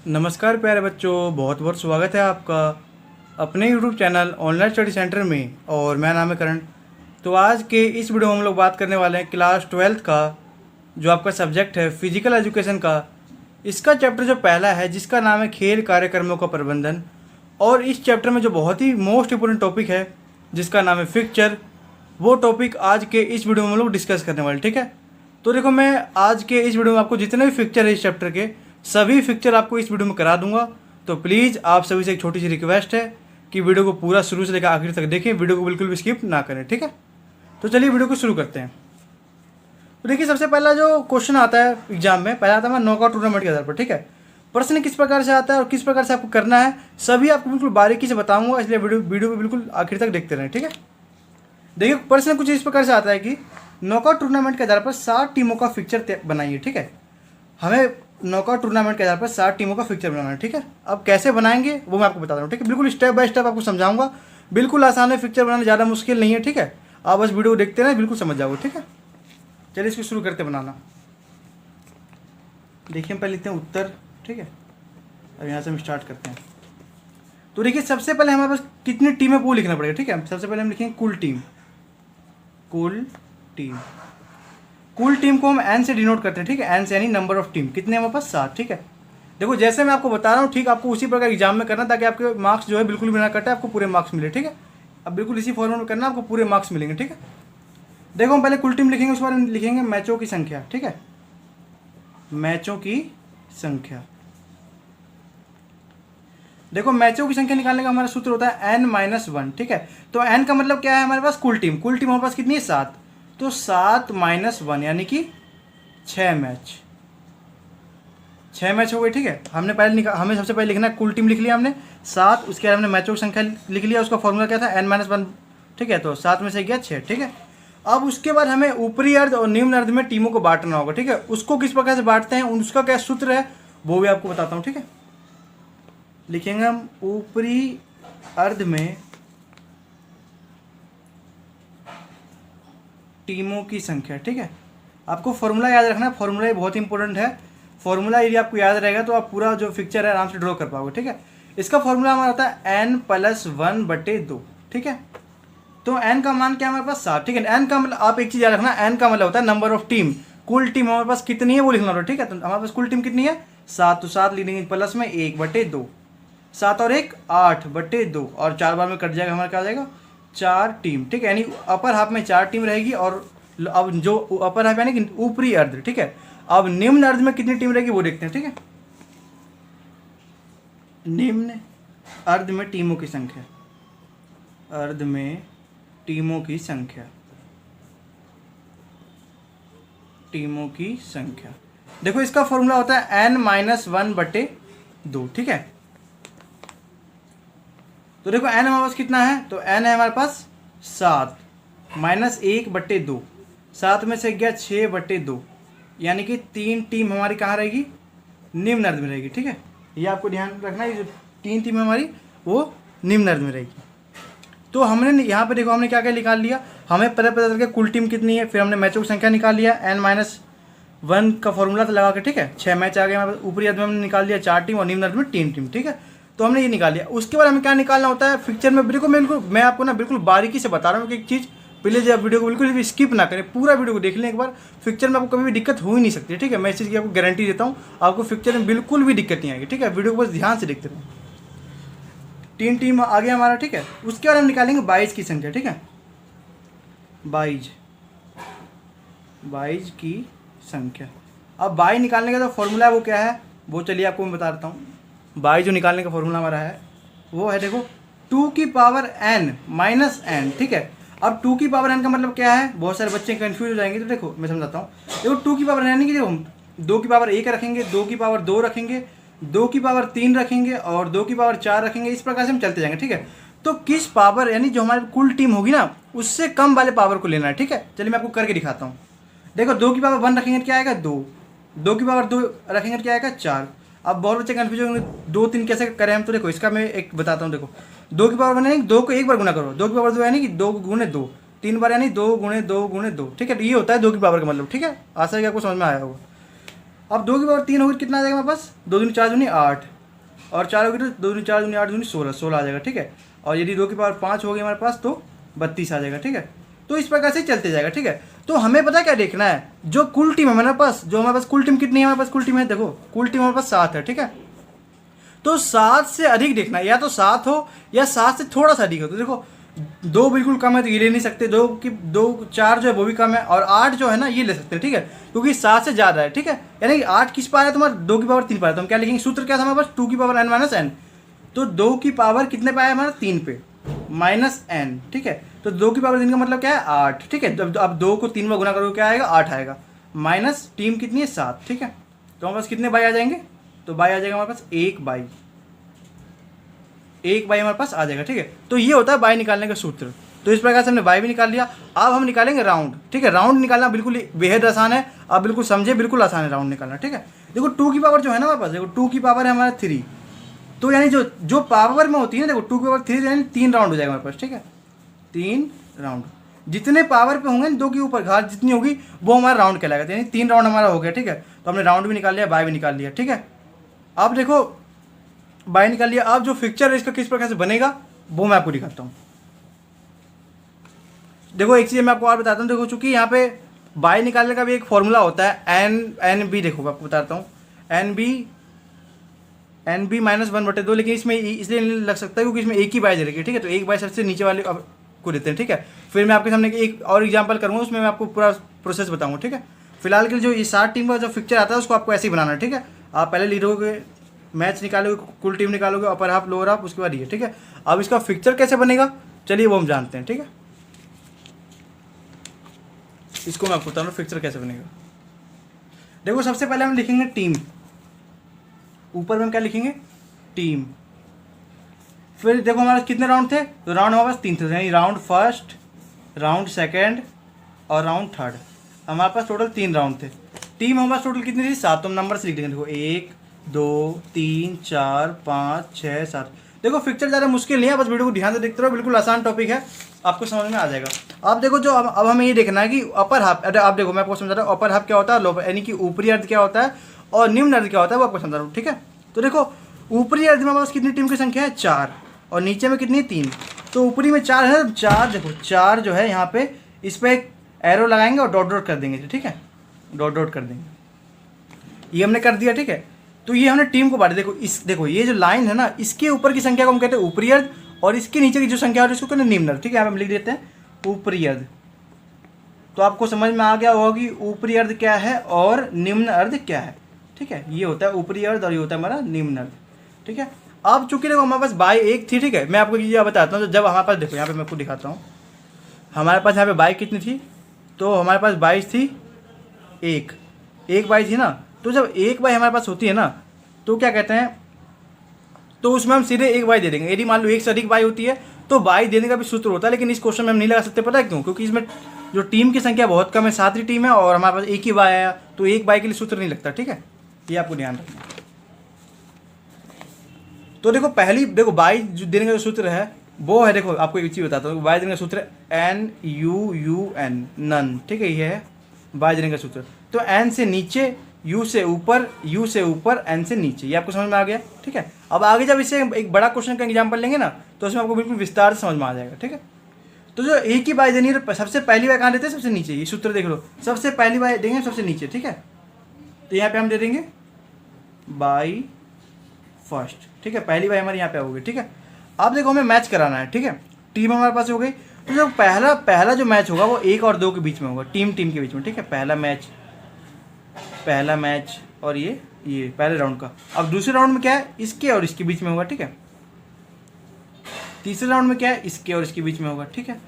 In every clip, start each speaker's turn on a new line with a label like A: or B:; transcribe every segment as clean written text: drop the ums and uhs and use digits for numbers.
A: नमस्कार प्यारे बच्चों, बहुत बहुत स्वागत है आपका अपने YouTube channel online study centre में। और मेरा नाम है करण। तो आज के इस वीडियो में हम लोग बात करने वाले हैं क्लास 12th का जो आपका सब्जेक्ट है फिजिकल एजुकेशन का। इसका चैप्टर जो पहला है जिसका नाम है खेल कार्यक्रमों का प्रबंधन। और इस चैप्टर में जो बहुत ही मोस्ट इम्पोर्टेंट टॉपिक है जिसका नाम है फिक्चर, वो टॉपिक आज के इस वीडियो में हम लोग डिस्कस करने वाले। ठीक है, तो देखो मैं आज के इस वीडियो में आपको जितने भी फिक्चर है इस चैप्टर के सभी फिक्चर आपको इस वीडियो में करा दूंगा। तो प्लीज़ आप सभी से एक छोटी सी रिक्वेस्ट है कि वीडियो को पूरा शुरू से लेकर आखिर तक देखें, वीडियो को बिल्कुल भी स्किप ना करें। ठीक है, तो चलिए वीडियो को शुरू करते हैं। तो देखिए सबसे पहला जो क्वेश्चन आता है एग्जाम में, पहला आता है नॉकआउट टूर्नामेंट के आधार पर। ठीक है, प्रश्न किस प्रकार से आता है और किस प्रकार से आपको करना है सभी आपको बिल्कुल बारीकी से बताऊंगा, इसलिए वीडियो को बिल्कुल आखिर तक देखते रहें। ठीक है, देखिए प्रश्न कुछ इस प्रकार से आता है कि नॉकआउट टूर्नामेंट के आधार पर 7 टीमों का फिक्चर बनाइए। ठीक है, हमें नॉकआउट टूर्नामेंट के आधार पर 7 टीमों का फिक्चर बनाना है। ठीक है, अब कैसे बनाएंगे वो मैं आपको बता रहा हूँ। ठीक है, बिल्कुल स्टेप बाय स्टेप आपको समझाऊंगा। बिल्कुल आसान है, फिक्चर बनाना ज़्यादा मुश्किल नहीं है। ठीक है, आप बस वीडियो देखते रहें, बिल्कुल समझ जाओगे। ठीक है, चलिए इसको शुरू करते बनाना। देखिए हम पहले लिखते हैं उत्तर। ठीक है, अब यहाँ से हम स्टार्ट करते हैं। तो देखिए सबसे पहले हमारे पास कितनी टीमें वो लिखना पड़ेगा। ठीक है, सबसे पहले हम लिखेंगे कुल टीम। कुल टीम को हम एन से डिनोट करते हैं। ठीक है, एन से यानी नंबर ऑफ टीम। कितने हमारे पास 7। ठीक है, देखो जैसे मैं आपको बता रहा हूँ ठीक आपको उसी प्रकार एग्जाम में करना ताकि आपके मार्क्स जो है बिल्कुल भी ना कटे, आपको पूरे मार्क्स मिले। ठीक है, अब बिल्कुल इसी फॉर्मेट में करना, आपको पूरे मार्क्स मिलेंगे। ठीक है, देखो हम पहले कुल टीम लिखेंगे, उसके बाद लिखेंगे मैचों की संख्या। ठीक है, मैचों की संख्या। देखो मैचों की संख्या निकालने का हमारा सूत्र होता है n-1। ठीक है, तो n का मतलब क्या है हमारे पास कुल टीम हमारे पास कितनी है 7, तो 7 - 1 यानी कि 6 मैच हो गए। ठीक है, हमें सबसे पहले लिखना है कुल टीम लिख लिया हमने 7, उसके बाद हमने मैचों की संख्या लिख लिया, उसका फॉर्मूला क्या था n-1। ठीक है, तो 7 में से गया 6। ठीक है, अब उसके बाद हमें ऊपरी अर्ध और निम्न अर्ध में टीमों को बांटना होगा। ठीक है, उसको किस प्रकार से बांटते हैं उसका क्या सूत्र है वो भी आपको बताता हूँ। ठीक है, लिखेंगे हम ऊपरी अर्ध में टीमों की संख्या। ठीक है, आपको फॉर्मूला याद रखना है, फॉर्मूला बहुत इंपॉर्टेंट है। फॉर्मूला यदि आपको याद रहेगा तो आप पूरा जो फिक्चर है आराम से ड्रॉ कर पाओगे। ठीक है, इसका फॉर्मूला हमारा होता है n+1/2। ठीक है, तो n का मान क्या है हमारे पास 7। ठीक है, n का मतलब आप एक चीज़ याद रखना, n का मतलब होता है नंबर ऑफ टीम। कुल टीम हमारे पास कितनी है वो लिखना होगा। ठीक है, तो हमारे पास कुल टीम कितनी है 7, तो 7 लिखेंगे प्लस में 1/2। 7 और 1 8/2 और 4 बार में कट जाएगा, हमारा क्या आ जाएगा 4 टीम। ठीक है, यानी अपर हाफ में 4 टीम रहेगी। और अब जो अपर हाफ यानी कि ऊपरी अर्ध। ठीक है, अब निम्न अर्ध में कितनी टीम रहेगी वो देखते हैं। ठीक है, निम्न अर्ध में टीमों की संख्या, अर्ध में टीमों की संख्या, टीमों की संख्या। देखो इसका फॉर्मूला होता है n-1/2। ठीक है, तो देखो n हमारे पास कितना है, तो n है हमारे पास 7 -1/2। 7 में से गया 6/2 यानी कि 3 टीम हमारी कहाँ रहेगी निम्न अर्ध में रहेगी। ठीक है, ये आपको ध्यान रखना है, जो 3 टीम हमारी वो निम्न अर्ध में रहेगी। तो हमने यहाँ पे देखो हमने क्या क्या निकाल लिया, हमें पता चल गया कुल टीम कितनी है, फिर हमने मैचों की संख्या निकाल लिया n-1 का फॉर्मूला तो लगा के। ठीक है, 6 मैच आ गए हमारे ऊपरी अर्ध में हमने निकाल लिया 4 टीम और निम्न अर्ध में 3 टीम। ठीक है, तो हमने ये निकाल लिया। उसके बाद हमें क्या निकालना होता है फिक्चर में, बिल्कुल मैं आपको ना बिल्कुल बारीकी से बता रहा हूँ कि एक चीज़ पहले जब वीडियो को बिल्कुल भी स्किप ना करें, पूरा वीडियो को देख लें एक बार। फिक्चर में आपको कभी भी दिक्कत हो ही नहीं सकती। ठीक है, मैं इस चीज़ की आपको गारंटी देता हूँ, आपको फिक्चर में बिल्कुल भी दिक्कत नहीं आएगी। ठीक है, वीडियो को बस ध्यान से देखते रहें। 3 टीम आ गया हमारा। ठीक है, उसके बाद हम निकालेंगे 22 की संख्या। ठीक है, 22 की संख्या। अब 22 निकालने का जो फॉर्मूला है वो क्या है वो चलिए आपको मैं बता देता हूँ। 22 जो निकालने का फॉर्मूला हमारा है वो है देखो 2 की पावर n - n। ठीक है, अब 2 की पावर n का मतलब क्या है, बहुत सारे बच्चे कंफ्यूज हो जाएंगे। तो देखो मैं समझाता हूँ। देखो 2 की पावर n यानी कि देखो 2 की पावर 1 रखेंगे, 2 की पावर 2 रखेंगे, 2 की पावर 3 रखेंगे और 2 की पावर 4 रखेंगे, इस प्रकार से हम चलते जाएंगे। ठीक है, तो किस पावर यानी जो हमारी कुल टीम होगी ना उससे कम वाले पावर को लेना है। ठीक है, चलिए मैं आपको करके दिखाता हूँ। देखो 2 की पावर 1 रखेंगे क्या आएगा 2, 2 की पावर 2 रखेंगे क्या आएगा 4। अब बहुत बच्चे कन्फ्यूज होंगे 2 3 कैसे करें हम, तो देखो इसका मैं एक बताता हूँ। देखो 2 की पावर 1 यानी 2 को एक बार गुना करो, 2 की पावर 2 यानी कि 2 गुणे 2, 3 बार यानी 2 गुणे 2 गुणे 2। ठीक है, ये होता है 2 की पावर का मतलब। ठीक है, आशा है कि आपको समझ में आया होगा। अब 2 की पावर 3 होगी कितना आ जाएगा हमारे पास, 2 दूनी 4 दूनी 8, और 4 होगी तो 2 दूनी 4 दूनी 8 दूनी 16, 16 आ जाएगा, ठीक है। और यदि 2 की पावर 5 होगी हमारे पास तो 32 आ जाएगा, ठीक है। तो इस प्रकार से चलते जाएगा, ठीक है। तो हमें पता क्या देखना है, जो कुल टीम है हमारे पास, जो हमारे पास कुल टीम कितनी है, हमारे पास कुल टीम है, देखो कुल टीम हमारे पास 7 है, ठीक है। तो 7 से अधिक देखना है, या तो 7 हो या 7 से थोड़ा सा अधिक हो। तो देखो 2 बिल्कुल कम है तो ये ले नहीं सकते, 4 जो है वो भी कम है, और 8 जो है ना ये ले सकते हैं, ठीक है, क्योंकि 7 से ज़्यादा है, ठीक है। यानी कि 8 किस पावर है तुम्हारा, 2 की पावर 3 पावर है। तो हम क्या लिखेंगे, सूत्र क्या था हमारे पास, 2 की पावर n माइनस एन। तो 2 की पावर कितने पे आया हमारा, 3 पे, माइनस एन, ठीक है। तो 2 की पावर 3 का मतलब क्या है, 8, ठीक है। तो अब 2 को 3 में गुना करोगे क्या आएगा, 8 आएगा, माइनस टीम कितनी है, 7, ठीक है। तो हमारे पास कितने बाई आ जाएंगे, तो बाई आ जाएगा हमारे पास 1 बाई, 1 बाई हमारे पास आ जाएगा, ठीक है। तो ये होता है बाई निकालने का सूत्र। तो इस प्रकार से हमने बाई भी निकाल लिया। अब हम निकालेंगे राउंड, ठीक है। राउंड निकालना बिल्कुल बेहद आसान है, आप बिल्कुल समझे, बिल्कुल आसान है राउंड निकालना, ठीक है। देखो 2 की पावर जो है ना हमारे पास, देखो 2 की पावर है हमारा 3, तो यानी जो पावर में होती है ना, देखो 2 की पावर 3 यानी 3 राउंड हो जाएगा हमारे पास, ठीक है। 3 राउंड, जितने पावर पे होंगे 2 के ऊपर घात जितनी होगी वो हमारा राउंड कहलाएगा, यानी 3 राउंड हमारा हो गया, ठीक है। तो हमने राउंड भी निकाल लिया, बाय भी निकाल लिया, ठीक है। अब देखो बाय निकाल लिया, अब जो फिक्चर है इसका किस प्रकार से बनेगा वो मैं आपको दिखाता हूँ। देखो एक चीज़ मैं आपको और बताता हूँ, देखो चूंकि यहाँ पे बाय निकालने का भी एक फॉर्मूला होता है, एन बी, देखो मैं आपको बताता हूँ, एन बी माइनस 1/2, लेकिन इसमें इसलिए नहीं लग सकता क्योंकि इसमें एक ही बाय दे रखी है, ठीक है। तो एक बाय सबसे नीचे वाले को देते हैं, ठीक है। फिर मैं आपके सामने एक और एग्जांपल करूँगा, उसमें मैं आपको पूरा प्रोसेस बताऊँगा, ठीक है। फिलहाल के लिए जो ये 7 टीम का जो फिक्चर आता है उसको आपको ऐसे ही बनाना है, ठीक है। आप पहले लीडरोगे, मैच निकालोगे, कुल टीम निकालोगे, अपर हाफ, लोअर हाफ, उसके बाद ये, ठीक है। अब इसका फिक्चर कैसे बनेगा चलिए वो हम जानते हैं, ठीक है। इसको मैं आपको बता रहा हूँ फिक्चर कैसे बनेगा। देखो सबसे पहले हम लिखेंगे टीम, ऊपर में हम क्या लिखेंगे, टीम। फिर देखो हमारे कितने राउंड थे, तो राउंड हमारे पास 3 थे, यानी राउंड फर्स्ट, राउंड सेकेंड और राउंड थर्ड, हमारे पास टोटल 3 राउंड थे। टीम हमारे पास टोटल कितनी थी, 7, तो हम नंबर से लिख देंगे, देखो 1 2 3 4 5 6 7। देखो फिक्चर ज़्यादा मुश्किल नहीं है, बस वीडियो को ध्यान से देखते रहो, बिल्कुल आसान टॉपिक है, आपको समझ में आ जाएगा। आप देखो जो अब हमें ये देखना है कि अपर हाफ, अरे आप देखो मैं आपको समझा रहा हूँ, अपर हाफ क्या होता है, लोअर, यानी कि ऊपरी अर्ध क्या होता है और निम्न अर्ध क्या होता है वो आपको समझा रहा हूँ, ठीक है। तो देखो ऊपरी अर्ध में हमारे पास कितनी टीम की संख्या है, 4, और नीचे में कितनी है, 3। तो ऊपरी में 4 है, 4 देखो 4 जो है यहाँ पे इस पर एक एरो लगाएंगे और डॉट डॉट कर देंगे, ठीक है, डॉट डॉट कर देंगे, ये हमने कर दिया, ठीक है। तो ये हमने टीम को बांटा, देखो ये जो लाइन है ना, इसके ऊपर की संख्या को हम कहते हैं ऊपरी अर्ध, और इसके नीचे की जो संख्या है इसको कहते हैं निम्न अर्ध, ठीक है। यहाँ पे हम लिख देते हैं ऊपरी अर्ध। तो आपको समझ में आ गया होगा कि ऊपरी अर्ध क्या है और निम्न अर्ध क्या है, ठीक है। ये होता है ऊपरी अर्ध और ये होता है हमारा निम्न अर्ध, ठीक है। अब चूंकि देखो हमारे पास बाई 1 थी, ठीक है, मैं आपको ये बताता हूँ। जब हमारे पास देखो यहाँ पे मैं आपको दिखाता हूँ, हमारे पास यहाँ पे बाई कितनी थी, तो हमारे पास 22 थी, एक बाई थी ना। तो जब 1 बाई हमारे पास होती है ना, तो क्या कहते हैं, तो उसमें हम सीधे 1 बाई दे देंगे। यदि मान लो 1 से अधिक बाई होती है तो बाई देने का भी सूत्र होता है, लेकिन इस क्वेश्चन में हम नहीं लगा सकते, पता है क्यों, क्योंकि इसमें जो टीम की संख्या बहुत कम है, 7 ही टीम है और हमारे पास 1 ही बाई आया, तो 1 बाई के लिए सूत्र नहीं लगता, ठीक है। ये आपको ध्यान रखना। तो देखो देखो बाई जो देने का जो सूत्र है वो है, देखो आपको एक चीज़ बताता हूँ, बाई देने का सूत्र है NUUN, नन, ठीक है, ये है बाई देने का सूत्र। तो N से नीचे, U से ऊपर, N से नीचे, ये आपको समझ में आ गया, ठीक है। अब आगे जब इसे एक बड़ा क्वेश्चन का एग्जाम्पल लेंगे ना, तो उसमें आपको बिल्कुल विस्तार से समझ में आ जाएगा, ठीक है। तो जो एक ही बाई देनी है, सबसे पहली बाई कहाँ देते हैं, सबसे नीचे, ये सूत्र देख लो, सबसे पहली बाई देंगे सबसे नीचे, ठीक है। तो यहाँ पे हम दे देंगे बाई फर्स्ट, ठीक है, पहली बाई हमारी यहाँ पे होगी, ठीक है। अब देखो हमें मैच कराना है, ठीक है, टीम हमारे पास हो गई। तो जो पहला जो मैच होगा वो 1 और 2 के बीच में होगा, टीम के बीच में, ठीक है। पहला मैच और ये पहले राउंड का। अब दूसरे राउंड में क्या है, इसके और इसके बीच में होगा, ठीक है। तीसरे राउंड में क्या है, इसके और इसके बीच में होगा, ठीक है।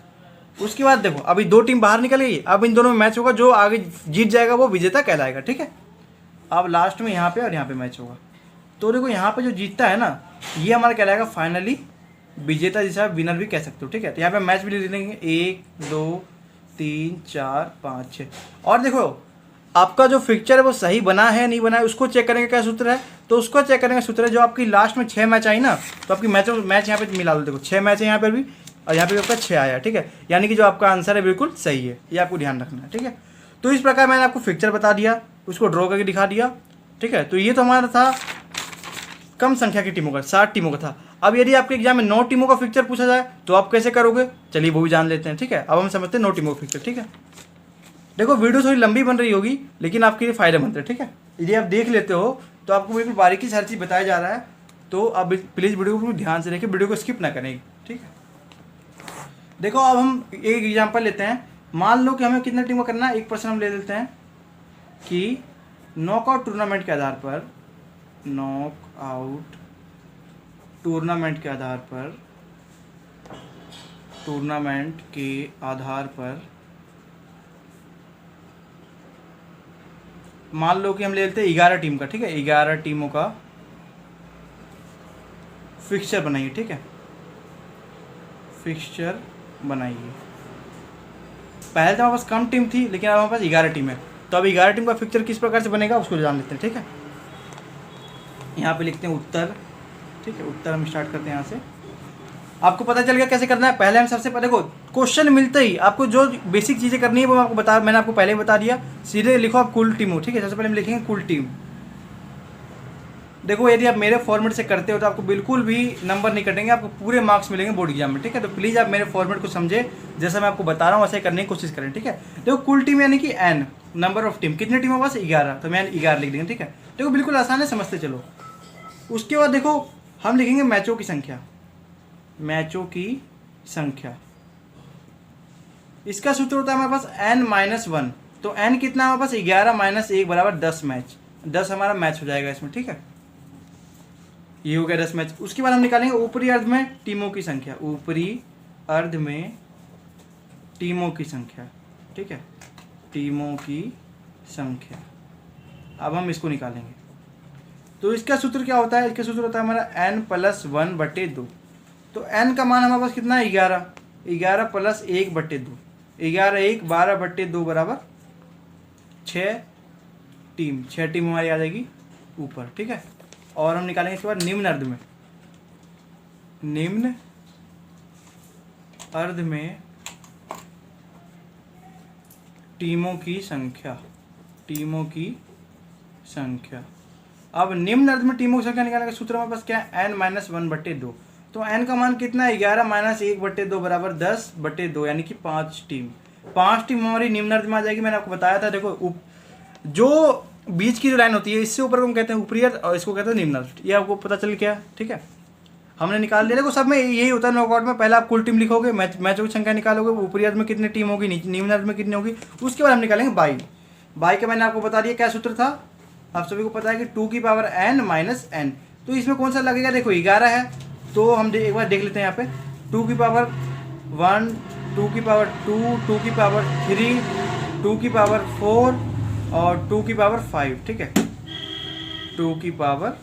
A: उसके बाद देखो अभी 2 टीम बाहर निकल गई, अब इन दोनों में मैच होगा, जो आगे जीत जाएगा वो विजेता कहलाएगा, ठीक है। अब लास्ट में यहाँ पे और यहाँ पे मैच होगा। तो देखो यहाँ पे जो जीतता है ना, ये हमारा कहलाएगा फाइनली विजेता, जिसे आप विनर भी कह सकते हो, ठीक है। तो यहाँ पे मैच भी लिख देंगे 1 2 3 4 5 6। और देखो आपका जो फिक्चर है वो सही बना है नहीं बना है, उसको चेक करने का क्या सूत्र है, तो उसको चेक करने का सूत्र है, जो आपकी लास्ट में 6 मैच आई ना, तो आपकी मैच यहाँ पे मिला लो, देखो 6 मैच है यहाँ पर भी, और यहाँ पे आपका 6 आया, ठीक है। यानी कि जो आपका आंसर है बिल्कुल सही है, ये आपको ध्यान रखना है, ठीक है। तो इस प्रकार मैंने आपको फिक्चर बता दिया, उसको ड्रॉ करके दिखा दिया, ठीक है। तो ये तो हमारा था कम संख्या की टीमों का, 7 टीमों का था। अब यदि आपके एग्जाम में 9 टीमों का फिक्चर पूछा जाए तो आप कैसे करोगे, चलिए वो भी जान लेते हैं। ठीक है, अब हम समझते हैं 9 टीमों का फिक्चर। ठीक है, देखो वीडियो थोड़ी लंबी बन रही होगी लेकिन आपके लिए फायदेमंद है। ठीक है, यदि आप देख लेते हो तो आपको बिल्कुल बारीकी से हर चीज़ बताया जा रहा है, तो आप प्लीज़ वीडियो को ध्यान से देखिए, वीडियो को स्किप ना करें। ठीक है, देखो अब हम एक एग्जाम्पल लेते हैं। मान लो कि हमें कितने टीमों का करना है, एक पर्सन हम ले लेते हैं कि नॉकआउट टूर्नामेंट के आधार पर, नॉकआउट टूर्नामेंट के आधार पर, टूर्नामेंट के आधार पर मान लो कि हम ले लेते हैं 11 टीम का। ठीक है, 11 टीमों का फिक्सचर बनाइए। ठीक है, फिक्सचर बनाइए। पहले तो हमारे पास कम टीम थी लेकिन अब हमारे पास 11 टीम है, तो अब 11 टीम का फिक्सचर किस प्रकार से बनेगा उसको जान लेते हैं। ठीक है, यहाँ पे लिखते हैं उत्तर। ठीक है, उत्तर हम स्टार्ट करते हैं यहाँ से। आपको पता चल गया कैसे करना है। पहले हम सबसे पहले देखो क्वेश्चन मिलते ही आपको जो बेसिक चीज़ें करनी है वो मैंने आपको पहले ही बता दिया। सीधे लिखो आप कुल टीम हो। ठीक है, सबसे पहले हम लिखेंगे कुल टीम। देखो यदि आप मेरे फॉर्मेट से करते हो तो आपको बिल्कुल भी नंबर नहीं कटेंगे, आपको पूरे मार्क्स मिलेंगे बोर्ड एग्जाम में। ठीक है, तो प्लीज़ आप मेरे फॉर्मेट को समझे, जैसा मैं आपको बता रहा हूँ वैसे करने की कोशिश करें। ठीक है, देखो कुल टीम यानी कि एन, नंबर ऑफ टीम, कितने टीम है बस 11, तो मैं 11 लिख देंगे। ठीक है, देखो बिल्कुल आसान है, समझते चलो। उसके बाद देखो हम लिखेंगे मैचों की संख्या, मैचों की संख्या। इसका सूत्र होता है हमारे पास n-1, तो n कितना है हमारे पास 11 - 1 बराबर 10 मैच, 10 हमारा मैच हो जाएगा इसमें। ठीक है, ये हो गया 10 मैच। उसके बाद हम निकालेंगे ऊपरी अर्ध में टीमों की संख्या, ऊपरी अर्ध में टीमों की संख्या। ठीक है, टीमों की संख्या। अब हम इसको निकालेंगे, तो इसका सूत्र क्या होता है, इसका सूत्र होता है हमारा n+1/2। तो n का मान हमारे पास कितना है 11, 11 + 1/2, 11 1 12/2 बराबर 6 टीम, 6 टीम हमारी आ जाएगी ऊपर। ठीक है, और हम निकालेंगे इसके बाद निम्न अर्ध में, निम्न अर्ध में टीमों की संख्या, टीमों की संख्या। अब निम्न अर्ध में टीमों की संख्या निकालने का सूत्र हमारे पास क्या है, n-1/2। तो n का मान कितना है 11 - 1/2 बराबर 10/2, यानी कि 5 टीम। 5 टीम हमारी निम्न अर्ध में आ जाएगी। मैंने आपको बताया था, देखो जो बीच की जो लाइन होती है इससे ऊपर को हम कहते हैं ऊपरी अर्ध और इसको कहते हैं निम्न अर्ध। ये आपको पता चल गया। ठीक है, हमने निकाल लिया। देखो सब में यही होता है नॉकआउट में, पहले आप कुल टीम लिखोगे, मैचों की संख्या निकालोगे, ऊपरी अर्ध में कितनी टीम होगी, निम्न अर्ध में कितनी होगी, उसके बाद हम निकालेंगे बाई का मैंने आपको बता दिया क्या सूत्र था, आप सभी को पता है कि 2n-n। तो इसमें कौन सा लगेगा, देखो 11 है तो हम एक बार देख लेते हैं यहाँ पे 2^1, 2^2, 2^3, 2^4 और 2^5। ठीक है, 2^5।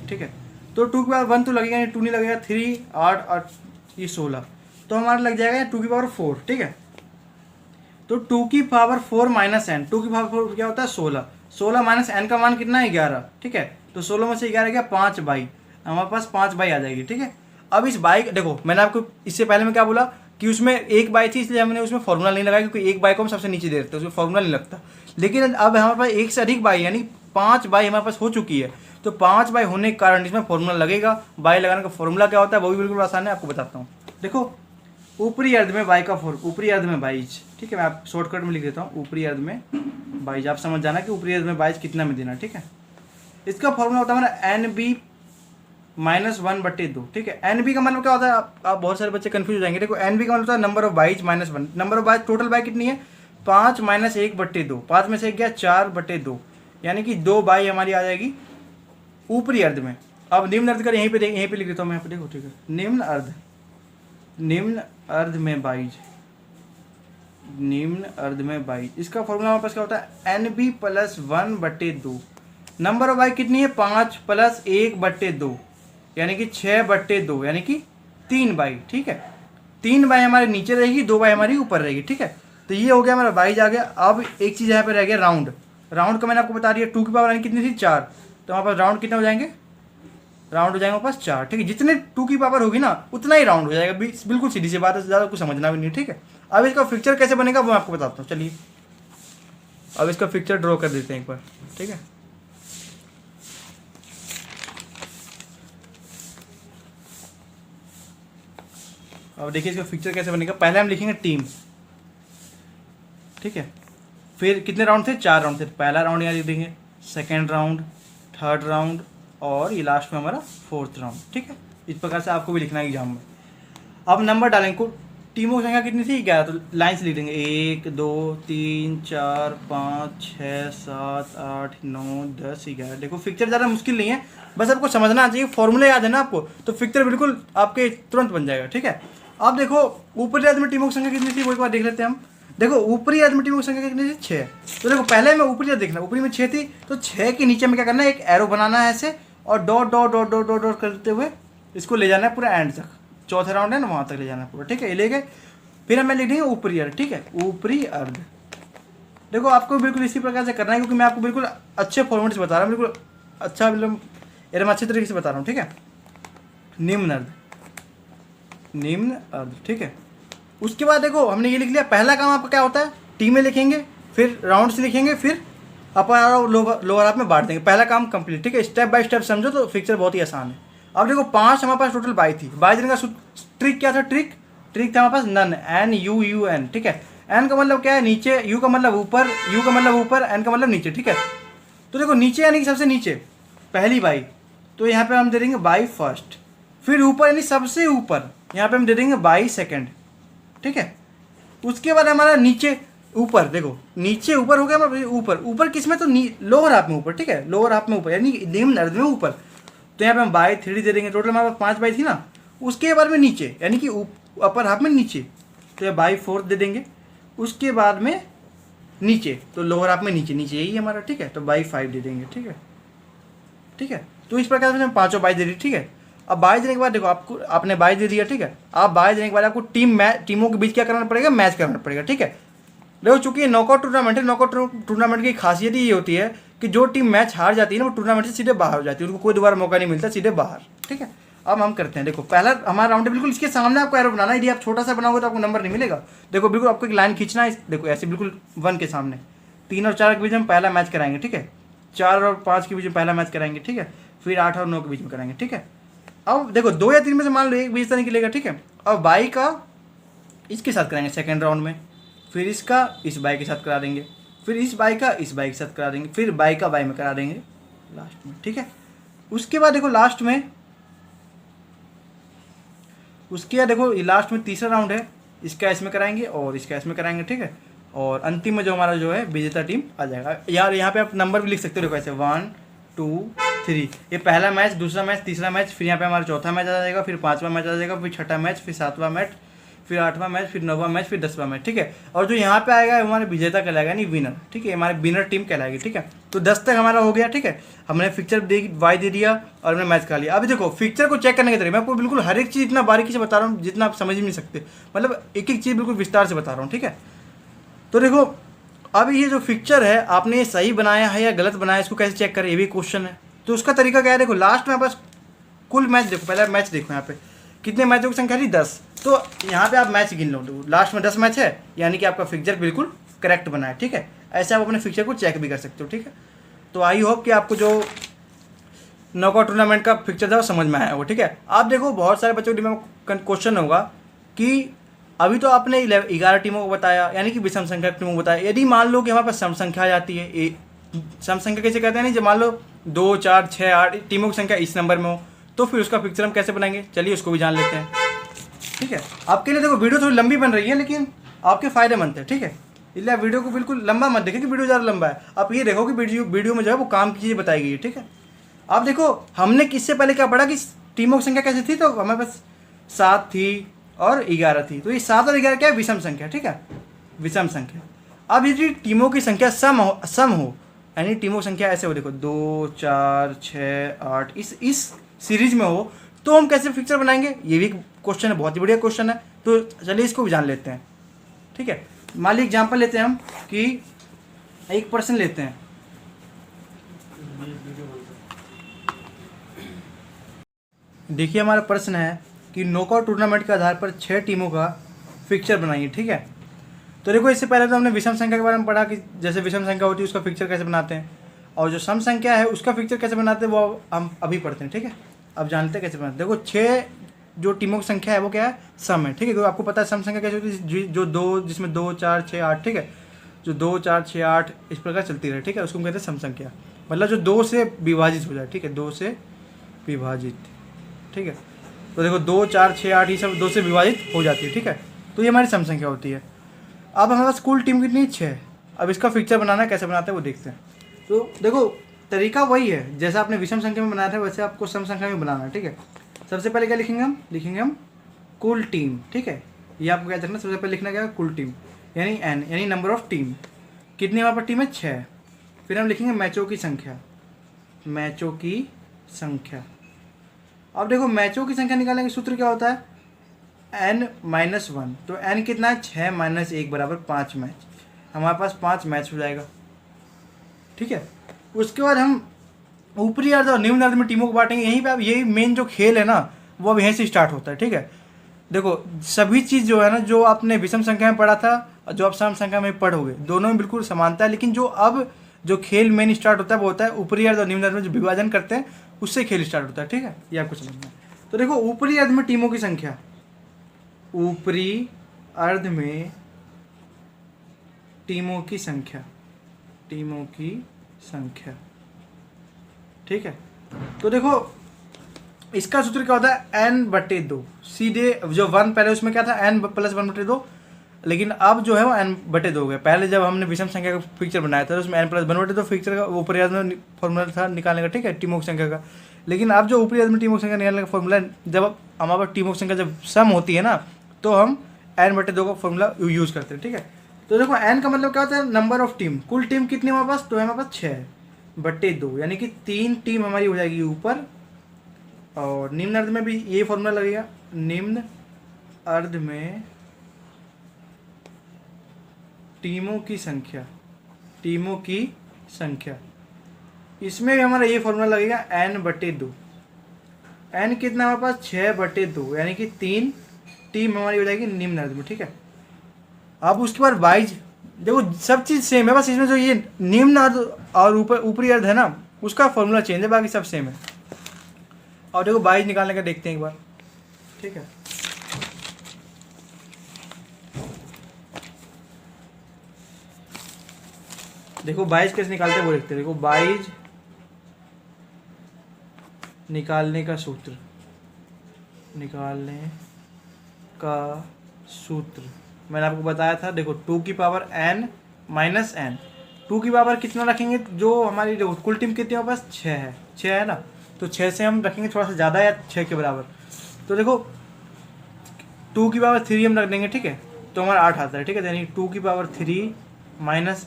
A: ठीक है, तो 2^1 तो लगेगा नहीं, 2 नहीं लगेगा, 3 8 8 ये 16, तो हमारा लग जाएगा 2^4। ठीक है, तो 2^4 - n, 2^4 क्या होता है 16, 16 - n का मान कितना है 11। ठीक है, तो 16 में से 11 गया 5 बाई, हमारे पास 5 बाई आ जाएगी। ठीक है, अब इस बाई देखो मैंने आपको इससे पहले में क्या बोला कि उसमें एक बाई थी, इसलिए हमने उसमें फॉर्मूला नहीं लगाया, क्योंकि एक बाई को हम सबसे नीचे दे देते हैं, उसमें फॉर्मूला नहीं लगता। लेकिन अब हमारे पास एक से अधिक बाई यानी 5 बाई हमारे पास हो चुकी है, तो 5 बाई होने के कारण इसमें फॉर्मूला लगेगा। बाई लगाने का फॉर्मूला क्या होता है वो भी बिल्कुल आसान है, आपको बताता हूँ। देखो ऊपरी अर्ध में बाई का ऊपरी अर्ध में 22। ठीक है, मैं आप शॉर्टकट में लिख देता हूँ, ऊपरी अर्ध में 22। आप समझ जाना कि ऊपरी अर्ध में 22 कितना में देना। ठीक है, इसका फॉर्मूला होता है हमारा NB-1/2। ठीक है, NB का मतलब क्या होता है, आप बहुत सारे बच्चे कंफ्यूज हो जाएंगे। देखो NB का मतलब होता है number of byes -1। Number of byes total bye कितनी है 5 - 1/2, 5 में से 1 गया 4/2, यानी कि 2 बाई हमारी आ जाएगी ऊपरी अर्ध में। अब निम्न अर्ध का यहीं पे लिख देता हूँ मैं, यहाँ पे देखो। ठीक है, निम्न अर्ध में 22, निम्न अर्ध में 22। इसका फॉर्मूला हमारे पास क्या होता है NB+1/2। नंबर ऑफ बाई कितनी है 5 + 1/2, यानी कि 6/2, यानी कि 3 बाई। ठीक है, 3 बाई हमारे नीचे रहेगी, 2 बाई हमारी ऊपर रहेगी। ठीक है, तो ये हो गया हमारा बाईज आ गया। अब एक चीज़ यहाँ पे रह गया राउंड का मैंने आपको बता दिया 2 की पावर यानी कितनी थी 4, तो हमारे पास राउंड कितने हो जाएंगे, राउंड हो जाएंगे हमारे पास 4। ठीक है, जितने 2 की पावर होगी ना उतना ही राउंड हो जाएगा, बिल्कुल सीधी सी बात है, ज़्यादा कुछ समझना भी नहीं। ठीक है, अब इसका पिक्चर कैसे बनेगा वो मैं आपको बताता हूँ। चलिए अब इसका पिक्चर ड्रॉ कर देते हैं एक बार। ठीक है, अब देखिए इसका पिक्चर कैसे बनेगा। पहले हम लिखेंगे टीम, ठीक है। फिर कितने राउंड थे, 4 राउंड थे। पहला राउंड यहाँ लिख देंगे, सेकेंड राउंड, थर्ड राउंड और ये लास्ट में हमारा 4th राउंड, ठीक है। इस प्रकार से आपको भी लिखना है एग्जाम में। अब नंबर डालेंगे, टीमों की संख्या कितनी थी, 11, तो लाइन से लिख देंगे 1 2 3 4 5 6 7 8 9 10 11। देखो पिक्चर ज़्यादा मुश्किल नहीं है, बस आपको समझना चाहिए, फॉर्मूला याद है ना आपको, तो पिक्चर बिल्कुल आपके तुरंत बन जाएगा, ठीक है। अब देखो ऊपरी याद में टीमों की संख्या कितनी थी वो एक बार देख लेते हैं हम। देखो ऊपरी याद में टीमों की संख्या कितनी थी, 6। तो देखो पहले में ऊपरी याद देखना, ऊपरी में 6 थी, तो 6 के नीचे में क्या करना है, एक एरो बनाना है ऐसे, और dot dot dot dot dot dot करते हुए इसको ले जाना है पूरा एंड तक, चौथे राउंड है ना वहाँ तक ले जाना है पूरा, ठीक है। ये ले गए, फिर हमें लिख देंगे ऊपरी अर्ध, ठीक है, ऊपरी अर्ध। देखो आपको बिल्कुल इसी प्रकार से करना है, क्योंकि मैं आपको बिल्कुल अच्छे फॉर्मेट से बता रहा हूँ, बिल्कुल अच्छा, मतलब एकदम अच्छे तरीके से बता रहा हूँ, ठीक है। निम्न अर्ध, निम्न अर्ध, ठीक है। उसके बाद देखो हमने ये लिख लिया, पहला काम आपका क्या होता है, टीमें लिखेंगे, फिर राउंड से लिखेंगे, फिर अपर और लोअर हाफ में बांट देंगे। पहला काम कंप्लीट, ठीक है। स्टेप बाय स्टेप समझो तो पिक्चर बहुत ही आसान है। अब देखो 5 हमारे पास टोटल बाई थी, बाई देने का ट्रिक क्या था, ट्रिक था हमारे पास नन, NUUN, ठीक है। एन का मतलब क्या है, नीचे, यू का मतलब ऊपर, यू का मतलब ऊपर, एन का मतलब नीचे, ठीक है। तो देखो नीचे यानी कि सबसे नीचे पहली बाई, तो यहाँ पे हम दे देंगे बाई फर्स्ट। फिर ऊपर यानी सबसे ऊपर, यहाँ पे हम दे देंगे बाई सेकेंड, ठीक है। उसके बाद हमारा नीचे ऊपर, देखो नीचे ऊपर हो गया, ऊपर ऊपर किस में, तो लोअर हाफ में ऊपर, ठीक है, लोअर हाफ में ऊपर यानी निम्न अर्ध में ऊपर। तो यहाँ पे हम बाई 3 दे देंगे, टोटल हमारे पास 5 बाई थी ना। उसके बाद में नीचे यानी कि अपर हाफ में नीचे, तो ये बाई 4 दे देंगे। उसके बाद में नीचे, तो लोअर हाफ में नीचे, नीचे यही हमारा, ठीक है, तो बाई 5 दे देंगे, ठीक है, ठीक है। तो इस प्रकार से हम पाँचों बाई दे दी, ठीक है। अब बाई देने के बाद देखो आपको, आपने बाई दे दिया, ठीक है। आप बाई देने के बाद आपको टीमों के बीच क्या करना पड़ेगा, मैच करना पड़ेगा, ठीक है। देखो चूंकि नॉकआउट टूर्नामेंट है, नॉकआउट टूर्नामेंट की खासियत ही ये होती है कि जो टीम मैच हार जाती है ना, वो टूर्नामेंट से सीधे बाहर हो जाती है, उनको कोई दोबारा मौका नहीं मिलता, सीधे बाहर, ठीक है। अब हम करते हैं, देखो पहला हमारा राउंड है, बिल्कुल इसके सामने आपको एरो बनाना है। यदि आप छोटा सा बनाओगे तो आपको नंबर नहीं मिलेगा। देखो बिल्कुल आपको एक लाइन खींचना है, देखो ऐसे बिल्कुल 1 के सामने, 3 और 4 के बीच में पहला मैच कराएंगे, ठीक है। 4 और 5 के बीच में पहला मैच कराएंगे, ठीक है। फिर 8 और 9 के बीच में कराएंगे, ठीक है। अब देखो 2 या 3 में से मान लो एक बीच नहीं निकलेगा, ठीक है। अब बाई का इसके साथ कराएंगे सेकेंड राउंड में, फिर इसका इस बाई के साथ करा देंगे, फिर इस बाई का इस बाई के साथ करा देंगे, फिर बाई का बाई में करा देंगे लास्ट में, ठीक है। उसके बाद देखो लास्ट में, उसके बाद देखो लास्ट में तीसरा राउंड है, इसका इसमें कराएंगे और इसका इसमें कराएंगे, ठीक है। और अंतिम में जो हमारा जो है विजेता टीम आ जाएगा। यार यहाँ पे आप नंबर भी लिख सकते हो, देखो ऐसे 1 2 3, ये पहला मैच, दूसरा मैच, तीसरा मैच, फिर यहाँ पे हमारा चौथा मैच आ जाएगा, फिर 5वां मैच आ जाएगा, फिर 6ठा मैच, फिर 7वां मैच, फिर 8वां मैच, फिर 9वां मैच, फिर 10वां मैच, ठीक है। और जो यहाँ पे आएगा हमारे विजेता कहलाएगा, नहीं विनर, ठीक है, हमारी विनर टीम कहलाएगी, ठीक है। तो 10 तक हमारा हो गया, ठीक है। हमने फिक्चर वाई दे दिया और हमने मैच खा लिया। अभी देखो फिक्चर को चेक करने के तरीके, मैं आपको बिल्कुल हर एक चीज़ इतना बारीकी से बता रहा हूँ जितना आप समझ ही नहीं सकते, मतलब एक एक चीज़ बिल्कुल विस्तार से बता रहा हूँ, ठीक है। तो देखो अब ये जो फिक्चर है आपने ये सही बनाया है या गलत बनाया, इसको कैसे चेक करें, ये भी क्वेश्चन है। तो उसका तरीका क्या है, देखो लास्ट में बस कुल मैच देखो, पहला मैच देखो यहाँ पे कितने मैचों की संख्या थी, 10। तो यहाँ पे आप मैच गिन लो, लास्ट में 10 मैच है, यानी कि आपका फिक्चर बिल्कुल करेक्ट बना है, ठीक है। ऐसे आप अपने फिक्चर को चेक भी कर सकते हो, ठीक है। तो आई होप कि आपको जो नॉकआउट टूर्नामेंट का फिक्चर था वो समझ में आया हो, ठीक है। आप देखो बहुत सारे बच्चों के क्वेश्चन होगा कि अभी तो आपने 11 टीमों को बताया, यानी कि विषम संख्या टीमों को बताया। यदि मान लो कि हमारे पास सम संख्या आ जाती है, सम संख्या कैसे कहते हैं, नहीं, जब मान लो 2 4 6 8 टीमों की संख्या इस नंबर में हो, तो फिर उसका पिक्चर हम कैसे बनाएंगे, चलिए उसको भी जान लेते हैं, ठीक है। आपके लिए देखो वीडियो थोड़ी लंबी बन रही है, लेकिन आपके फायदेमंद है, ठीक है। इसलिए आप वीडियो को बिल्कुल लंबा मत देखें कि वीडियो ज़्यादा लंबा है, आप ये देखो कि वीडियो में जो है वो काम की चीज़ें बताई गई है, ठीक है। आप देखो हमने किससे पहले क्या पढ़ा कि टीमों की संख्या कैसे थी, तो हमारे पास 7 थी और 11 थी। तो ये 7 और 11 क्या है, विषम संख्या, ठीक है, विषम संख्या। अब यदि टीमों की संख्या सम हो, यानी टीमों की संख्या ऐसे हो, देखो 2 4 6 8 इस सीरीज में हो, तो हम कैसे फिक्चर बनाएंगे, ये भी क्वेश्चन है, बहुत ही बढ़िया क्वेश्चन है। तो चलिए इसको भी जान लेते हैं, ठीक है। मान लीजिए एग्जाम्पल लेते हैं हम कि एक पर्सन लेते हैं, देखिए हमारा प्रश्न है कि नॉकआउट टूर्नामेंट के आधार पर 6 टीमों का फिक्चर बनाइए, ठीक है। तो देखो इससे पहले तो हमने विषम संख्या के बारे में पढ़ा कि जैसे विषम संख्या होती है उसका फिक्चर कैसे बनाते हैं, और जो सम संख्या है उसका फिक्चर कैसे बनाते हैं वो हम अभी पढ़ते हैं, ठीक है। अब जानते हैं कैसे बनाते हैं। देखो 6 जो टीमों की संख्या है वो क्या है, सम है, ठीक है। क्योंकि आपको पता है सम संख्या कैसे होती है, जो दो, जिसमें 2 4 6 8, ठीक है, जो 2 4 6 8 इस प्रकार चलती रहे, ठीक है, उसको हम कहते हैं सम संख्या, मतलब जो 2 से विभाजित हो जाए, ठीक है, 2 से विभाजित, ठीक है। तो देखो 2 4 6 8 ये सब 2 से विभाजित हो जाती है, ठीक है, तो ये हमारी सम संख्या होती है। अब हमारे पास कुल टीम कितनी, 6। अब इसका पिक्चर बनाना है, कैसे बनाते हैं वो देखते हैं। तो देखो तरीका वही है, जैसा आपने विषम संख्या में बनाया था वैसे आपको सम संख्या में बनाना है, ठीक है। सबसे पहले क्या लिखेंगे हम कुल टीम, ठीक है। ये आपको क्या रखना, सबसे पहले लिखना क्या है, कुल टीम, यानी एन, यानी नंबर ऑफ टीम। कितनी हमारे पास टीम है, 6। फिर हम लिखेंगे मैचों की संख्या, मैचों की संख्या। अब देखो मैचों की संख्या निकालने का सूत्र क्या होता है, n-1। तो n कितना है, 6 - 1 बराबर 5 मैच। हमारे पास 5 मैच हो जाएगा, ठीक है। उसके बाद हम ऊपरी अर्ध और निम्न अर्ध में टीमों को बांटेंगे। यहीं पे अब यही मेन जो खेल है ना, वो अब यहीं से स्टार्ट होता है, ठीक है। देखो सभी चीज़ जो है ना, जो आपने विषम संख्या में पढ़ा था और जो आप सम संख्या में पढ़ोगे, दोनों में बिल्कुल समानता है। लेकिन जो अब जो खेल मेन स्टार्ट होता है वो होता है ऊपरी अर्ध और निम्न अर्ध में जो विभाजन करते हैं उससे खेल स्टार्ट होता है, ठीक है, ये आपको समझना है। तो देखो ऊपरी अर्ध में टीमों की संख्या, ऊपरी अर्ध में टीमों की संख्या, टीमों की संख्या, ठीक है। तो देखो इसका सूत्र क्या होता है, n/2। सीधे जो 1 पहले उसमें क्या था, n + 1/2, लेकिन अब जो है वो n/2 हो गया। पहले जब हमने विषम संख्या का पिक्चर बनाया था तो उसमें n + 1/2 पिक्चर का ऊपरी अर्ध में फॉर्मूला था निकालने का, ठीक है, टीमों की संख्या का। लेकिन अब जो ऊपरी अर्ध में टीमों की संख्या निकालने का फॉर्मूला, जब हमारे पास टीमों की संख्या जब सम होती है ना, तो हम n/2 का फॉर्मूला यूज़ करते हैं, ठीक है। तो देखो n का मतलब क्या होता है, नंबर ऑफ टीम। कुल टीम कितनी हमारे पास, तो हमारे पास 6/2, यानी कि 3 टीम हमारी हो जाएगी ऊपर। और निम्न अर्ध में भी ये फॉर्मूला लगेगा, निम्न अर्ध में टीमों की संख्या, टीमों की संख्या, इसमें भी हमारा ये फॉर्मूला लगेगा n/2। n कितना हमारे पास, 6/2, यानी कि 3 टीम हमारी हो जाएगी निम्न अर्ध में, ठीक है। अब उसके बाद वाइज, देखो सब चीज़ सेम है, बस इसमें जो ये निम्न अर्ध और ऊपरी अर्ध है ना, उसका फॉर्मूला चेंज है, बाकी सब सेम है। और देखो वाइज निकालने का देखते हैं एक बार, ठीक है। देखो वाइज कैसे निकालते हैं वो देखते हैं। देखो वाइज निकालने का सूत्र, निकालने का सूत्र मैंने आपको बताया था। देखो 2 की पावर n - n, 2 की पावर कितना रखेंगे, जो हमारी देखो कुल टीम कितनी है पास, 6 है ना, तो 6 से हम रखेंगे थोड़ा सा ज़्यादा या 6 के बराबर। तो देखो 2 की पावर 3 हम रख देंगे, ठीक है, तो हमारा 8 आता है, ठीक है। यानी 2 की पावर 3 -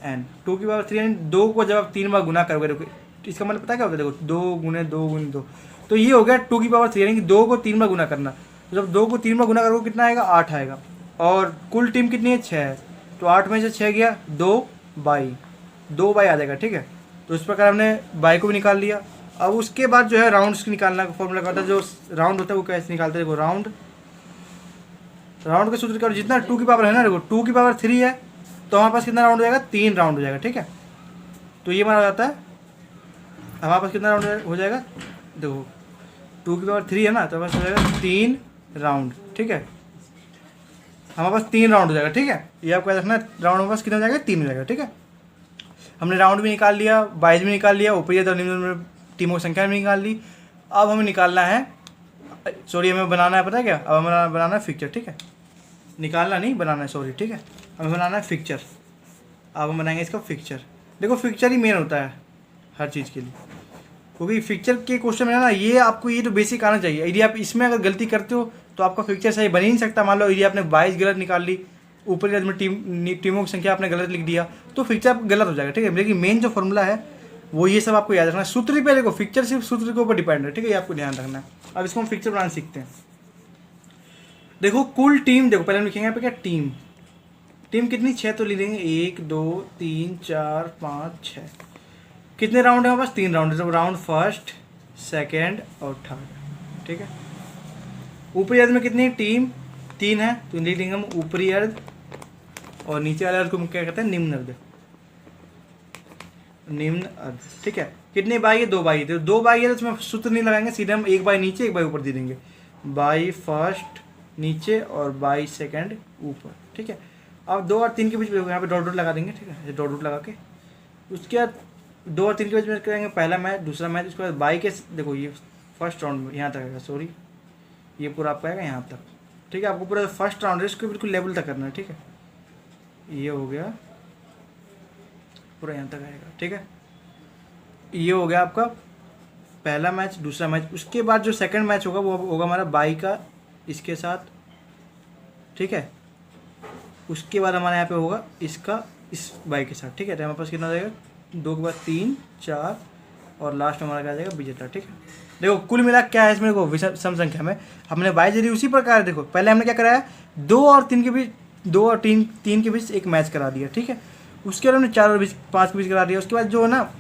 A: n, 2 की पावर 3 यानी 2 को जब आप 3 बार गुना करोगे, देखो इसका मतलब पता क्या होता है, देखो 2 × 2 × 2, तो ये हो गया 2 की पावर 3, यानी कि 2 को 3 बार गुना करना। तो जब 2 को 3 बार गुना करोगे कितना आएगा, 8 आएगा। और कुल टीम कितनी है, 6 है, तो 8 में से 6 गया, 2 बाई आ जाएगा, ठीक है। तो इस प्रकार हमने बाई को भी निकाल लिया। अब उसके बाद जो है राउंड्स निकालना का फॉर्मूला क्या होता है, जो राउंड होता है वो कैसे निकालते हैं, देखो राउंड का सूत्र क्या, जितना 2 की पावर है ना, देखो 2 की पावर 3 है, तो हमारे पास कितना राउंड हो जाएगा, 3 राउंड हो जाएगा, ठीक है। तो ये हमारा हो जाता है, हमारे पास कितना राउंड हो जाएगा, देखो 2 की पावर 3 है ना, तो हमारे पास हो जाएगा 3 राउंड, ठीक है। हमारे पास 3 राउंड हो जाएगा, ठीक है। ये आपको रखना है, राउंड हमारे पास कितना हो जाएगा, 3 हो जाएगा, ठीक है। हमने राउंड भी निकाल लिया, वाइज भी निकाल लिया, ऊपरी और निम्न में टीमों की संख्या भी निकाल ली। अब हमें निकालना है, सॉरी हमें बनाना है, पता है क्या, अब हमें बनाना है फिक्चर, ठीक है, निकालना नहीं बनाना है, सॉरी, ठीक है, हमें बनाना है फिक्चर। अब हम बनाएंगे इसका फिक्चर। देखो फिक्चर ही मेन होता है हर चीज़ के लिए, क्योंकि फिक्चर के क्वेश्चन में ना ये आपको ये तो बेसिक आना चाहिए। यदि आप इसमें अगर गलती करते हो तो आपका फिक्चर सही बन ही नहीं सकता। मान लो यदि आपने 22 गलत निकाल ली, ऊपरी अर्ध में टीमों की संख्या आपने गलत लिख दिया, तो फिक्चर गलत हो जाएगा, ठीक है। लेकिन मेन जो फॉर्मूला है वो ये सब आपको याद रखना है। सूत्र पे देखो, फिक्चर सिर्फ सूत्र के ऊपर डिपेंड है, ठीक है, ये आपको ध्यान रखना है। अब इसको हम फिक्चर बनाना सीखते हैं। देखो कुल टीम, देखो पहले हम लिखेंगे यहाँ पे क्या, टीम कितनी, 6, तो लिख देंगे 1 2 3 4 5 6। कितने राउंड है हमारे पास, 3 राउंड है, तो राउंड फर्स्ट, सेकेंड और थर्ड, ठीक है। ऊपरी अर्ध में कितनी टीम, 3 है, तो लिख देंगे हम ऊपरी अर्ध, और नीचे वाले अर्ध को हम क्या कहते हैं, निम्न अर्ध, ठीक है। कितने बाई है, 2 बाई है, तो 2 बाई है तो उसमें सूत्र नहीं लगाएंगे, सीधे हम 1 बाई नीचे 1 बाई ऊपर दे देंगे। बाई फर्स्ट नीचे और बाई सेकंड ऊपर, ठीक है। अब 2 और 3 के बीच में यहाँ पे डॉट डॉट लगा देंगे, ठीक है, ये डॉट डॉट लगा के उसके बाद 2 और 3 के बीच में करेंगे पहला मैच दूसरा मैच, उसके बाद बाई के देखो ये फर्स्ट राउंड में यहाँ तक आएगा, सॉरी ये पूरा आपका आएगा यहाँ तक, ठीक है। आपको पूरा फर्स्ट राउंड है इसको बिल्कुल लेवल तक करना है, ठीक है। ये हो गया पूरा यहाँ तक आएगा, ठीक है। ये हो गया आपका पहला मैच दूसरा मैच। उसके बाद जो सेकंड मैच होगा वो होगा हमारा बाई का इसके साथ, ठीक है। उसके बाद हमारे यहाँ पे होगा इसका इस बाई के साथ, ठीक है। तो हमारे पास कितना हो जाएगा 2 के बाद 3 4 और लास्ट हमारा क्या आ जाएगा विजेता, ठीक है। देखो कुल मिला क्या है इसमें, देखो विषम सम संख्या में हमने बाई जरी उसी प्रकार देखो पहले हमने क्या कराया 2 और 3 के बीच 2 और 3 के बीच एक मैच करा दिया, ठीक है। उसके बाद हमने 4 और 5 के बीच करा दिया। उसके बाद जो है ना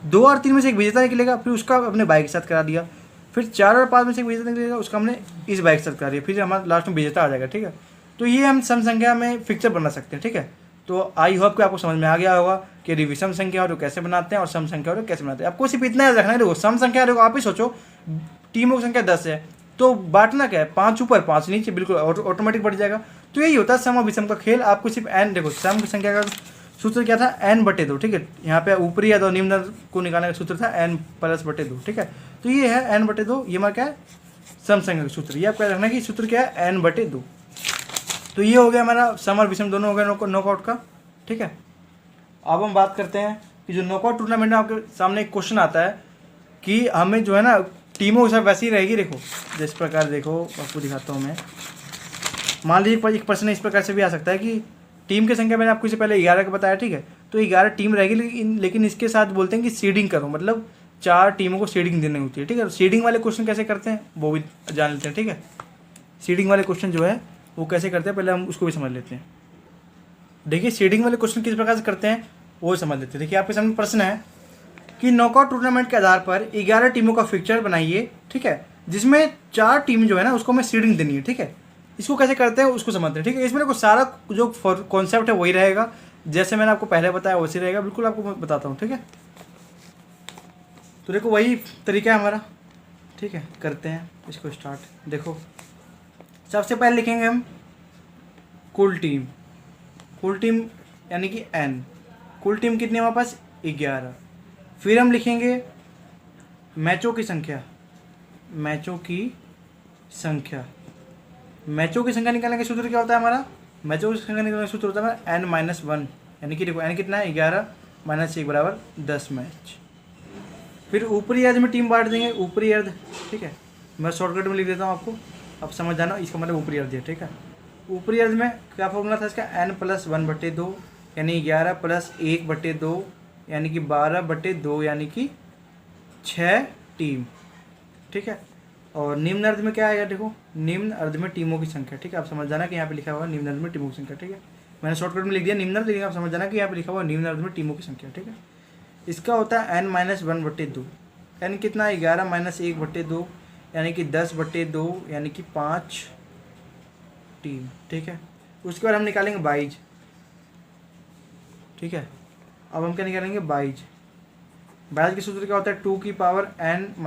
A: 2 और 3 में से एक विजेता निकलेगा, फिर उसका अपने बाई के साथ करा दिया। फिर 4 और 5 में से एक विजेता निकलेगा, उसका हमने इस बाई के साथ करा दिया, फिर हमारा लास्ट में विजेता आ जाएगा, ठीक है। तो ये हम सम संख्या में फिक्सर बना सकते हैं, ठीक है। तो आई होप कि आपको समझ में आ गया होगा कि यदि विषम संख्या हो तो कैसे बनाते हैं और सम संख्या हो तो कैसे बनाते हैं। आपको सिर्फ इतना याद रखना है, देखो सम संख्या देखो आप ही सोचो टीमों की संख्या 10 है तो बांटना क्या है 5 ऊपर 5 नीचे, बिल्कुल ऑटोमेटिक बढ़ जाएगा। तो यही होता है सम और विषम का खेल। आपको सिर्फ एन देखो सम की संख्या का सूत्र क्या था n/2, ठीक है। यहाँ पे ऊपरी या निम्न अर्ध को निकालने का सूत्र था n+/2, ठीक है। तो ये है n/2, ये हमारा क्या है सम संख्या का सूत्र। ये आपको याद रखना कि सूत्र क्या है n/2। तो ये हो गया हमारा सम और विषम दोनों हो गया नॉकआउट का, ठीक है। अब हम बात करते हैं कि जो नॉकआउट टूर्नामेंट में आपके सामने एक क्वेश्चन आता है कि हमें जो है ना टीमों सब वैसी रहेगी। देखो जिस प्रकार देखो आपको दिखाता हूँ मैं, मान लीजिए एक प्रश्न इस प्रकार से भी आ सकता है कि टीम की संख्या मैंने आपको इससे पहले 11 का बताया, ठीक है। तो 11 टीम रहेगी लेकिन इसके साथ बोलते हैं कि सीडिंग करो, मतलब 4 टीमों को सीडिंग देनी होती है, ठीक है। सीडिंग वाले क्वेश्चन कैसे करते हैं वो भी जान लेते हैं, ठीक है। सीडिंग वाले क्वेश्चन जो है वो कैसे करते हैं पहले हम उसको भी समझ लेते हैं। देखिए सीडिंग वाले क्वेश्चन किस प्रकार से करते हैं वो समझ लेते हैं। देखिए आपके सामने प्रश्न है कि नॉकआउट टूर्नामेंट के आधार पर 11 टीमों का फिक्चर बनाइए, ठीक है, जिसमें 4 टीम जो है ना उसको हमें सीडिंग देनी है, ठीक है। इसको कैसे करते हैं उसको समझते हैं, ठीक है। इसमें कुछ सारा जो कॉन्सेप्ट है वही रहेगा जैसे मैंने आपको पहले बताया वैसे रहेगा, बिल्कुल आपको मैं बताता हूँ, ठीक है। तो देखो वही तरीका है हमारा, ठीक है। करते हैं इसको स्टार्ट। देखो सबसे पहले लिखेंगे हम कुल टीम यानी कि n। कुल टीम कितनी है हमारे पास 11। फिर हम लिखेंगे मैचों की संख्या निकालने का सूत्र क्या होता है हमारा, मैचों की संख्या निकालने का सूत्र होता है n-1, यानी कि देखो n कितना है 11 - 1 बराबर 10 मैच। फिर ऊपरी अर्ध में टीम बांट देंगे, ऊपरी अर्ध, ठीक है। मैं शॉर्टकट में लिख देता हूँ आपको, अब समझ जाना इसका मतलब ऊपरी अर्ध है, ठीक है। ऊपरी अर्ध में क्या फॉर्मूला था इसका n+1/2 यानी 11 + 1/2 यानी कि 12/2 यानी कि 6 टीम, ठीक है। और निम्न अर्ध में क्या आएगा, देखो निम्न अर्ध में टीमों की संख्या, ठीक है। आप समझ जाना कि यहाँ पे लिखा हुआ निम्न अर्ध में टीमों की संख्या, ठीक है। मैंने शॉर्टकट में लिख दिया निम्न अर्ध, लेकिन आप समझ जाना कि यहाँ पे लिखा हुआ निम्न अर्ध में टीमों की संख्या, ठीक है। इसका होता है n-1/2। n कितना है 11 - 1/2 यानी कि 10/2 यानी कि 5 टीम, ठीक है। उसके बाद हम निकालेंगे बाइज, ठीक है। अब हम क्या निकालेंगे बाइज के सूत्र क्या होता है 2 की पावर n -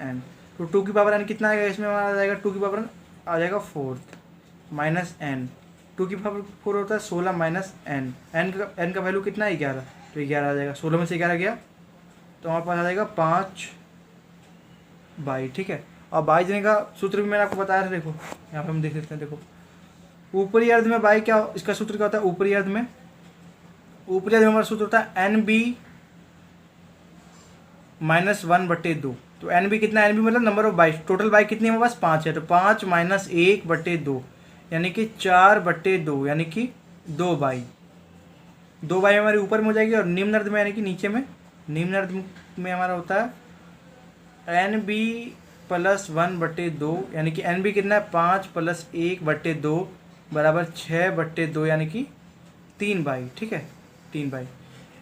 A: n। तो 2 की पावर n कितना आएगा इसमें हमारा आ जाएगा 2 की पावर आ जाएगा 4 माइनस n। 2 की पावर 4 होता है 16 माइनस n। n का वैल्यू कितना है 11, तो 11 आ जाएगा। 16 में से 11 गया तो हमारे पास आ जाएगा 5 बाई, ठीक है। और बाई देने का सूत्र भी मैंने आपको बताया था, देखो यहाँ पे हम देख लेते हैं। देखो ऊपरी अर्ध में बाई क्या इसका सूत्र क्या होता है, ऊपरी अर्ध में हमारा सूत्र होता है NB - 1/2। तो NB कितना है, NB मतलब number of by, total bye कितनी है हमारे पास 5 है, तो 5 - 1/2 यानी कि 4/2 यानी कि 2 बाई हमारे ऊपर में हो जाएगी। और निम्न अर्ध में यानी कि नीचे में, निम्न अर्ध में हमारा होता है NB + 1/2 यानी कि NB कितना है 5 + 1/2 बराबर 6/2 यानी कि 3 बाई, ठीक है। 3 बाई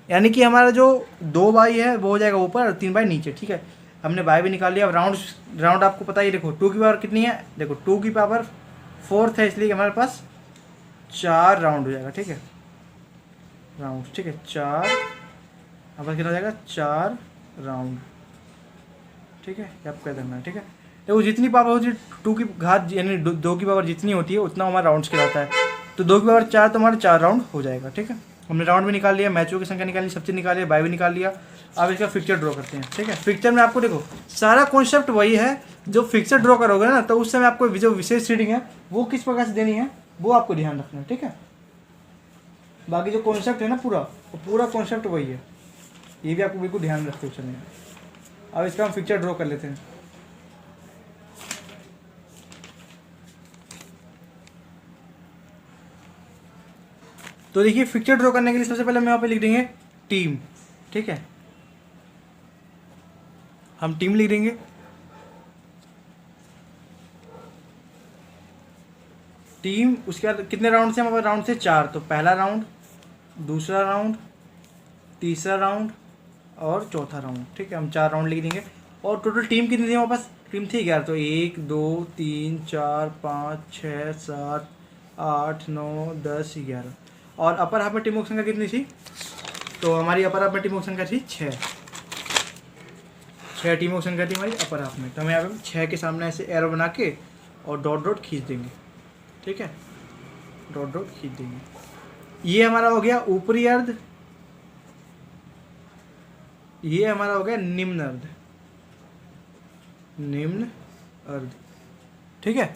A: यानी कि हमारा जो 2 बाई है वो हो जाएगा ऊपर और 3 बाई नीचे, ठीक है। हमने बाई भी निकाल लिया। अब राउंड आपको पता ही, देखो 2 की पावर कितनी है, देखो 2 की पावर 4 है इसलिए हमारे पास 4 राउंड हो जाएगा, ठीक है। राउंड, ठीक है 4 हमारे कितना हो जाएगा 4 राउंड, ठीक है। आपको क्या करना है, ठीक है। देखो जितनी पावर होती है 2 की घात यानी 2 की पावर जितनी होती है उतना हमारा राउंड्स कहलाता है। तो 2 की पावर 4 तो हमारा 4 राउंड हो जाएगा। ठीक है, हमने राउंड भी निकाल लिया, मैचों की संख्या निकाल ली, सब चीज़ निकाल लिया, बाय भी निकाल लिया। अब इसका फिक्चर ड्रॉ करते हैं। ठीक है, फिक्चर में आपको देखो सारा कॉन्सेप्ट वही है, जो फिक्चर ड्रॉ करोगे ना तो उस समय आपको जो विशेष रीडिंग है वो किस प्रकार से देनी है वो आपको ध्यान रखना है। ठीक है, बाकी जो कॉन्सेप्ट है ना पूरा कॉन्सेप्ट वही है, ये भी आपको बिल्कुल ध्यान रखते हुए चलना है। अब इसका हम फिक्चर ड्रॉ कर लेते हैं। तो देखिए पिक्चर ड्रॉ करने के लिए सबसे पहले हम यहाँ पे लिख देंगे टीम। ठीक है, हम टीम लिख देंगे। टीम, उसके बाद कितने राउंड से हमारे पास? राउंड से 4। तो पहला राउंड, दूसरा राउंड, तीसरा राउंड और चौथा राउंड। ठीक है, हम 4 राउंड लिख देंगे। और टोटल टीम कितनी थी हमारे पास? टीम थी 11। तो 1 2 3 4 5 6 7 8 9 10 11। और अपर हाफ में टीमों की संख्या कितनी थी? तो हमारी अपर हाफ में टीमों की संख्या थी 6। 6 टीमों की संख्या थी हमारी अपर हाफ में। तो हम यहाँ पे 6 के सामने ऐसे एरो बना के और डॉट डॉट खींच देंगे। ठीक है, डॉट डॉट खींच देंगे। ये हमारा हो गया ऊपरी अर्ध, ये हमारा हो गया निम्न अर्ध, निम्न अर्ध। ठीक है,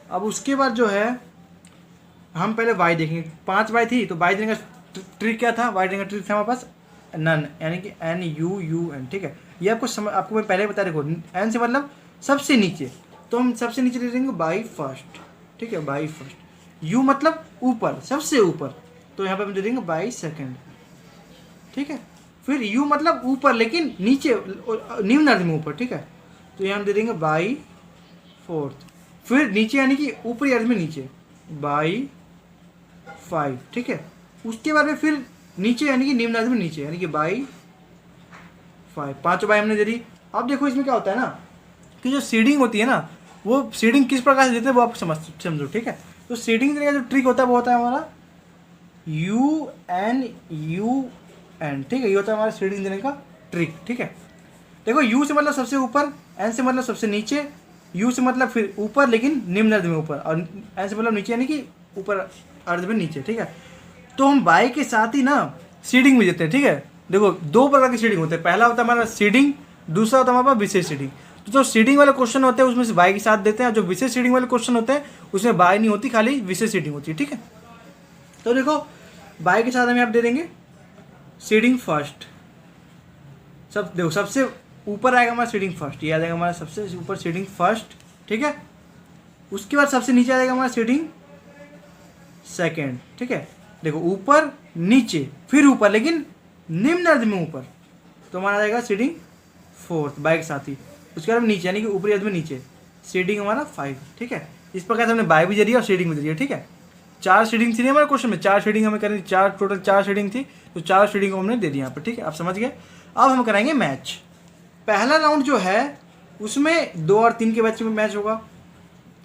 A: अब उसके बाद जो है हम पहले वाई देखेंगे। 5 वाई थी तो वाई देने का ट्रिक क्या था? वाई देने का ट्रिक था हमारे पास नन, यानी कि NUUN। ठीक है, ये आपको मैं पहले बता देखो, एन से मतलब सबसे नीचे, तो हम सबसे नीचे दे देंगे बाई फर्स्ट। ठीक है, बाई फर्स्ट। यू मतलब ऊपर, सबसे ऊपर, तो यहाँ पे हम दे देंगे बाई सेकंड। ठीक है, फिर यू मतलब ऊपर लेकिन नीचे, निम्न अर्ध में ऊपर। ठीक है, तो यहाँ हम दे देंगे बाई फोर्थ। फिर नीचे यानी कि ऊपरी अर्ध में नीचे बाई 5। ठीक है, उसके बाद में फिर नीचे यानी कि निम्न अर्ध में नीचे यानी कि बाई 5। 5 बाई हमने दे दी। अब देखो इसमें क्या होता है ना कि जो सीडिंग होती है ना, वो सीडिंग किस प्रकार से देते हैं वो आप समझो। ठीक है, तो सीडिंग देने का जो ट्रिक होता है वो होता है हमारा UN। ठीक है, ये होता है हमारा सीडिंग देने का ट्रिक। ठीक है, देखो यू से मतलब सबसे ऊपर, एन से मतलब सबसे नीचे, यू से मतलब फिर ऊपर लेकिन निम्न अर्ध में ऊपर, और एन से मतलब नीचे यानी कि ऊपर अर्ध में नीचे। ठीक है, तो हम बाई के साथ ही ना सीडिंग भी देते हैं। ठीक है, देखो 2 प्रकार की सीडिंग होते हैं। पहला होता है हमारा सीडिंग, दूसरा होता है हमारा विशेष सीडिंग। तो जो सीडिंग वाले क्वेश्चन होते हैं उसमें से बाई के साथ देते हैं, जो विशेष सीडिंग वाले क्वेश्चन होते हैं उसमें बाई नहीं होती, खाली विशेष सीडिंग होती है। ठीक है, तो देखो बाई के साथ हमें आप दे देंगे सीडिंग फर्स्ट। सब देखो सबसे ऊपर आएगा हमारा सीडिंग फर्स्ट, ये आ जाएगा हमारा सबसे ऊपर सीडिंग फर्स्ट। ठीक है, उसके बाद सबसे नीचे आ जाएगा हमारा सीडिंग सेकेंड। ठीक है, देखो ऊपर नीचे फिर ऊपर लेकिन निम्न अर्ध में ऊपर, तो हमारा आ जाएगा सीडिंग फोर्थ बाई के साथ ही। उसके बाद नीचे यानी कि ऊपरी अर्ध में नीचे सीडिंग हमारा 5। ठीक है, इस प्रकार से हमने बाई भी दे दिया और सीडिंग भी दे दिया। ठीक है, 4 सीडिंग थी हमारे क्वेश्चन में, 4 सीडिंग हमें करनी, टोटल 4 सीडिंग थी, तो 4 सीडिंग को हमने दे दिया यहाँ पर। ठीक है, आप समझ गए। अब हम कराएंगे मैच। पहला राउंड जो है उसमें 2 और 3 के बीच में मैच होगा,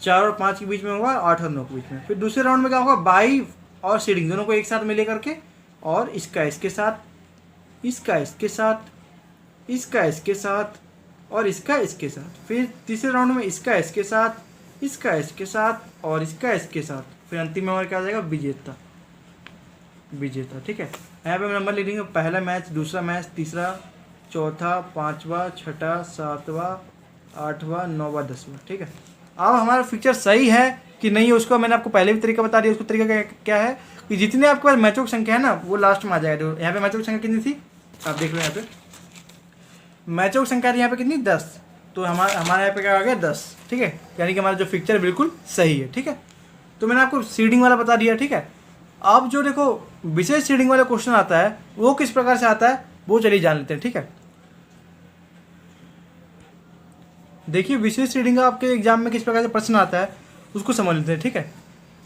A: 4 और 5 के बीच में होगा, 8 और 9 के बीच में। फिर दूसरे राउंड में क्या होगा? बाई और सीडिंग दोनों को एक साथ में ले करके, और इसका इसके साथ, इसका इसके साथ, इसका इसके साथ और इसका इसके साथ। फिर तीसरे राउंड में इसका इसके साथ, इसका इसके साथ और इसका इसके साथ। फिर अंतिम में हमारा क्या आ जाएगा? विजेता, विजेता। ठीक है, यहाँ पे हम नंबर लिख देंगे, पहला मैच, दूसरा मैच, तीसरा, चौथा, 5वां, 6वां, 7वां, 8वां, 9वां, 10वां। ठीक है, अब हमारा फिक्चर सही है कि नहीं है उसको मैंने आपको पहले भी तरीका बता दिया। उसको तरीका क्या है कि जितने आपके पास मैचों की संख्या है ना वो लास्ट में आ जाएगा। यहाँ पे मैचों की संख्या कितनी थी आप देख लो, यहाँ पे मैचों की संख्या थी यहाँ पे कितनी? 10। तो हमारे यहाँ पे क्या आ गया? 10। ठीक है, यानी कि हमारा जो फिक्चर बिल्कुल सही है। ठीक है, तो मैंने आपको सीडिंग वाला बता दिया। ठीक है, अब जो देखो विशेष सीडिंग वाला क्वेश्चन आता है वो किस प्रकार से आता है वो चलिए जान लेते हैं। ठीक है, देखिए विशेष सीडिंग का आपके एग्जाम में किस प्रकार से प्रश्न आता है उसको समझ लेते हैं। ठीक है,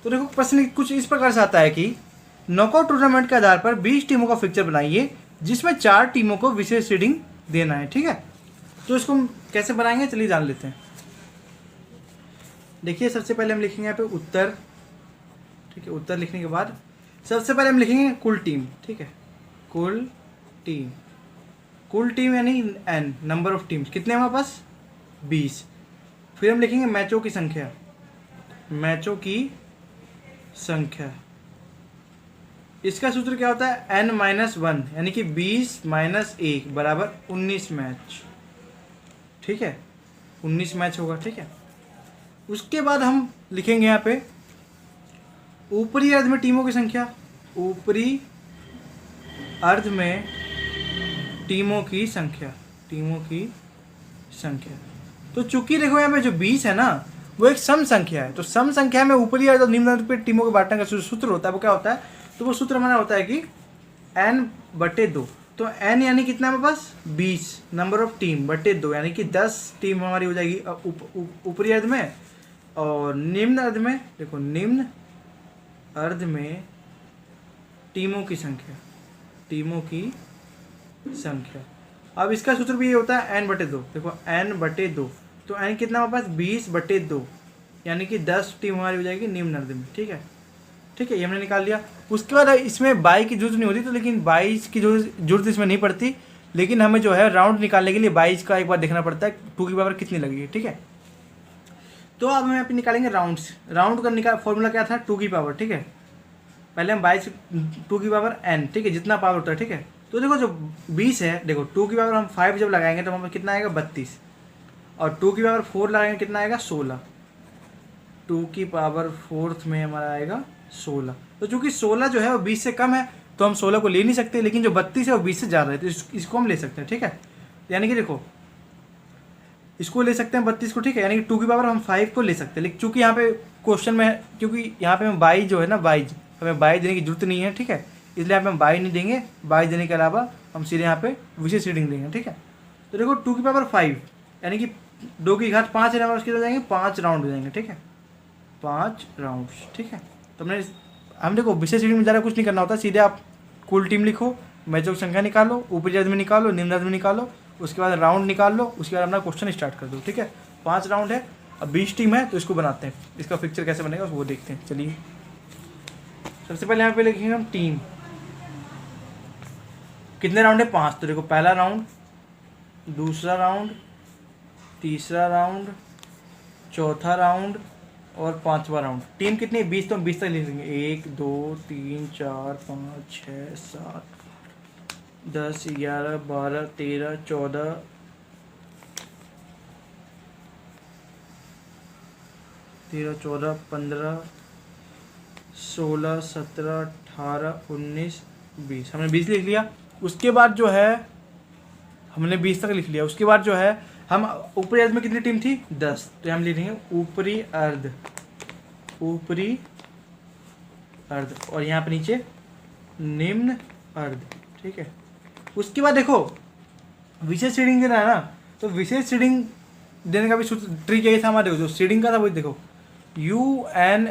A: तो देखो प्रश्न कुछ इस प्रकार से आता है कि नॉकआउट टूर्नामेंट के आधार पर 20 टीमों का फिक्चर बनाइए जिसमें 4 टीमों को विशेष सीडिंग देना है। ठीक है, तो इसको हम कैसे बनाएंगे चलिए जान लेते हैं। देखिए सबसे पहले हम लिखेंगे यहाँ पे उत्तर। ठीक है, उत्तर लिखने के बाद सबसे पहले हम लिखेंगे कुल टीम। ठीक है, कुल टीम, कुल टीम यानी n नंबर ऑफ टीम्स कितने हमारे पास? 20। फिर हम लिखेंगे मैचों की संख्या, मैचों की संख्या। इसका सूत्र क्या होता है, n-1, यानी कि 20 माइनस 1 बराबर 19 मैच। ठीक है, 19 मैच होगा। ठीक है, उसके बाद हम लिखेंगे यहाँ पे ऊपरी अर्ध में टीमों की संख्या, ऊपरी अर्ध में टीमों की संख्या, टीमों की संख्या। तो चूंकि देखो यहाँ पे जो 20 है ना वो एक सम संख्या है, तो सम संख्या में ऊपरी अर्ध और निम्न अर्ध पे टीमों के बांटने का सूत्र होता है, वो क्या होता है, तो वो सूत्र हमारा होता है कि n/2। तो n यानी कितना हमारे पास 20 नंबर ऑफ टीम बटे 2, यानी कि 10 टीम हमारी हो जाएगी ऊपरी अर्ध में। और निम्न अर्ध में देखो, निम्न अर्ध में टीमों की संख्या, टीमों की संख्या। अब इसका सूत्र भी ये होता है n/2। देखो n/2, तो n कितना हमारे पास 20/2, यानी कि 10 टीम हमारी हो जाएगी निम्न अर्ध में। ठीक है, ठीक है, ये हमने निकाल लिया। उसके बाद इसमें 22 की जरूरत नहीं होती, तो लेकिन 22 की जरूरत इसमें नहीं पड़ती, लेकिन हमें जो है राउंड निकालने के लिए 22 का एक बार देखना पड़ता है 2 की पावर कितनी लगेगी। ठीक है, तो अब हम यहाँ पे निकालेंगे राउंड्स। राउंड का फॉर्मूला क्या था, 2 की पावर। ठीक है, पहले हम 22 2 की पावर n, ठीक है, जितना पावर होता है। ठीक है, तो देखो जो 20 है, देखो 2 की पावर हम 5 जब लगाएंगे तो हमें कितना आएगा 32, और 2 की पावर 4 लगाएंगे कितना आएगा 16। 2 की पावर 4 में हमारा आएगा 16। तो चूंकि 16 जो है वो 20 से कम है, तो हम 16 को ले नहीं सकते, लेकिन जो 32 है वो 20 से ज़्यादा है, तो इसको हम ले सकते हैं। ठीक है, यानी कि देखो इसको ले सकते हैं 32 को। ठीक है, यानी कि 2 की पावर हम 5 को ले सकते हैं, लेकिन चूंकि यहाँ पे क्वेश्चन में, क्योंकि यहाँ पे हम 22 जो है ना 22, हमें 22 देने की जरूरत नहीं है। ठीक है, इसलिए यहाँ पे हम 22 नहीं देंगे। 22 देने के अलावा हम सीधे यहाँ पे विशेष रीडिंग देंगे। ठीक है, तो देखो 2 की पावर 5, यानी कि 2 की घात 5 है, उसके हो जाएंगे 5 राउंड हो जाएंगे। ठीक है, 5 राउंड। ठीक है, तो हम देखो विशेष रीडिंग में ज़्यादा कुछ नहीं करना होता, सीधे आप कुल टीम लिखो, मैचों की संख्या निकालो, ऊपरी अर्ध में निकालो, निम्न अर्ध में निकालो, उसके बाद राउंड निकाल लो, उसके बाद अपना क्वेश्चन स्टार्ट कर दो। ठीक है, 5 राउंड है, अब 20 टीम है, तो इसको बनाते हैं, इसका पिक्चर कैसे बनेगा वो देखते हैं। चलिए, सबसे पहले यहाँ पे लिखेंगे हम टीम। कितने राउंड है, 5। तो देखो पहला राउंड, दूसरा राउंड, तीसरा राउंड, चौथा राउंड और 5वां राउंड। टीम कितनी है, 20, तो हम 20 तक लिख लेंगे। 1 2 3 4 5 6 7 10 11 12 13 14 15 16 17 18 19 20। हमने 20 लिख लिया। उसके बाद जो है हमने 20 तक लिख लिया। उसके बाद जो है हम ऊपरी अर्ध में कितनी टीम थी, 10, तो हम लिखेंगे ऊपरी अर्ध, ऊपरी अर्ध, और यहाँ पे नीचे निम्न अर्ध। ठीक है, उसके बाद देखो विशेष रीडिंग देना है ना, तो विशेष रीडिंग देने का भी सूत्र ट्रिक यही था हमारे, जो शीडिंग का था वही देखो, UN।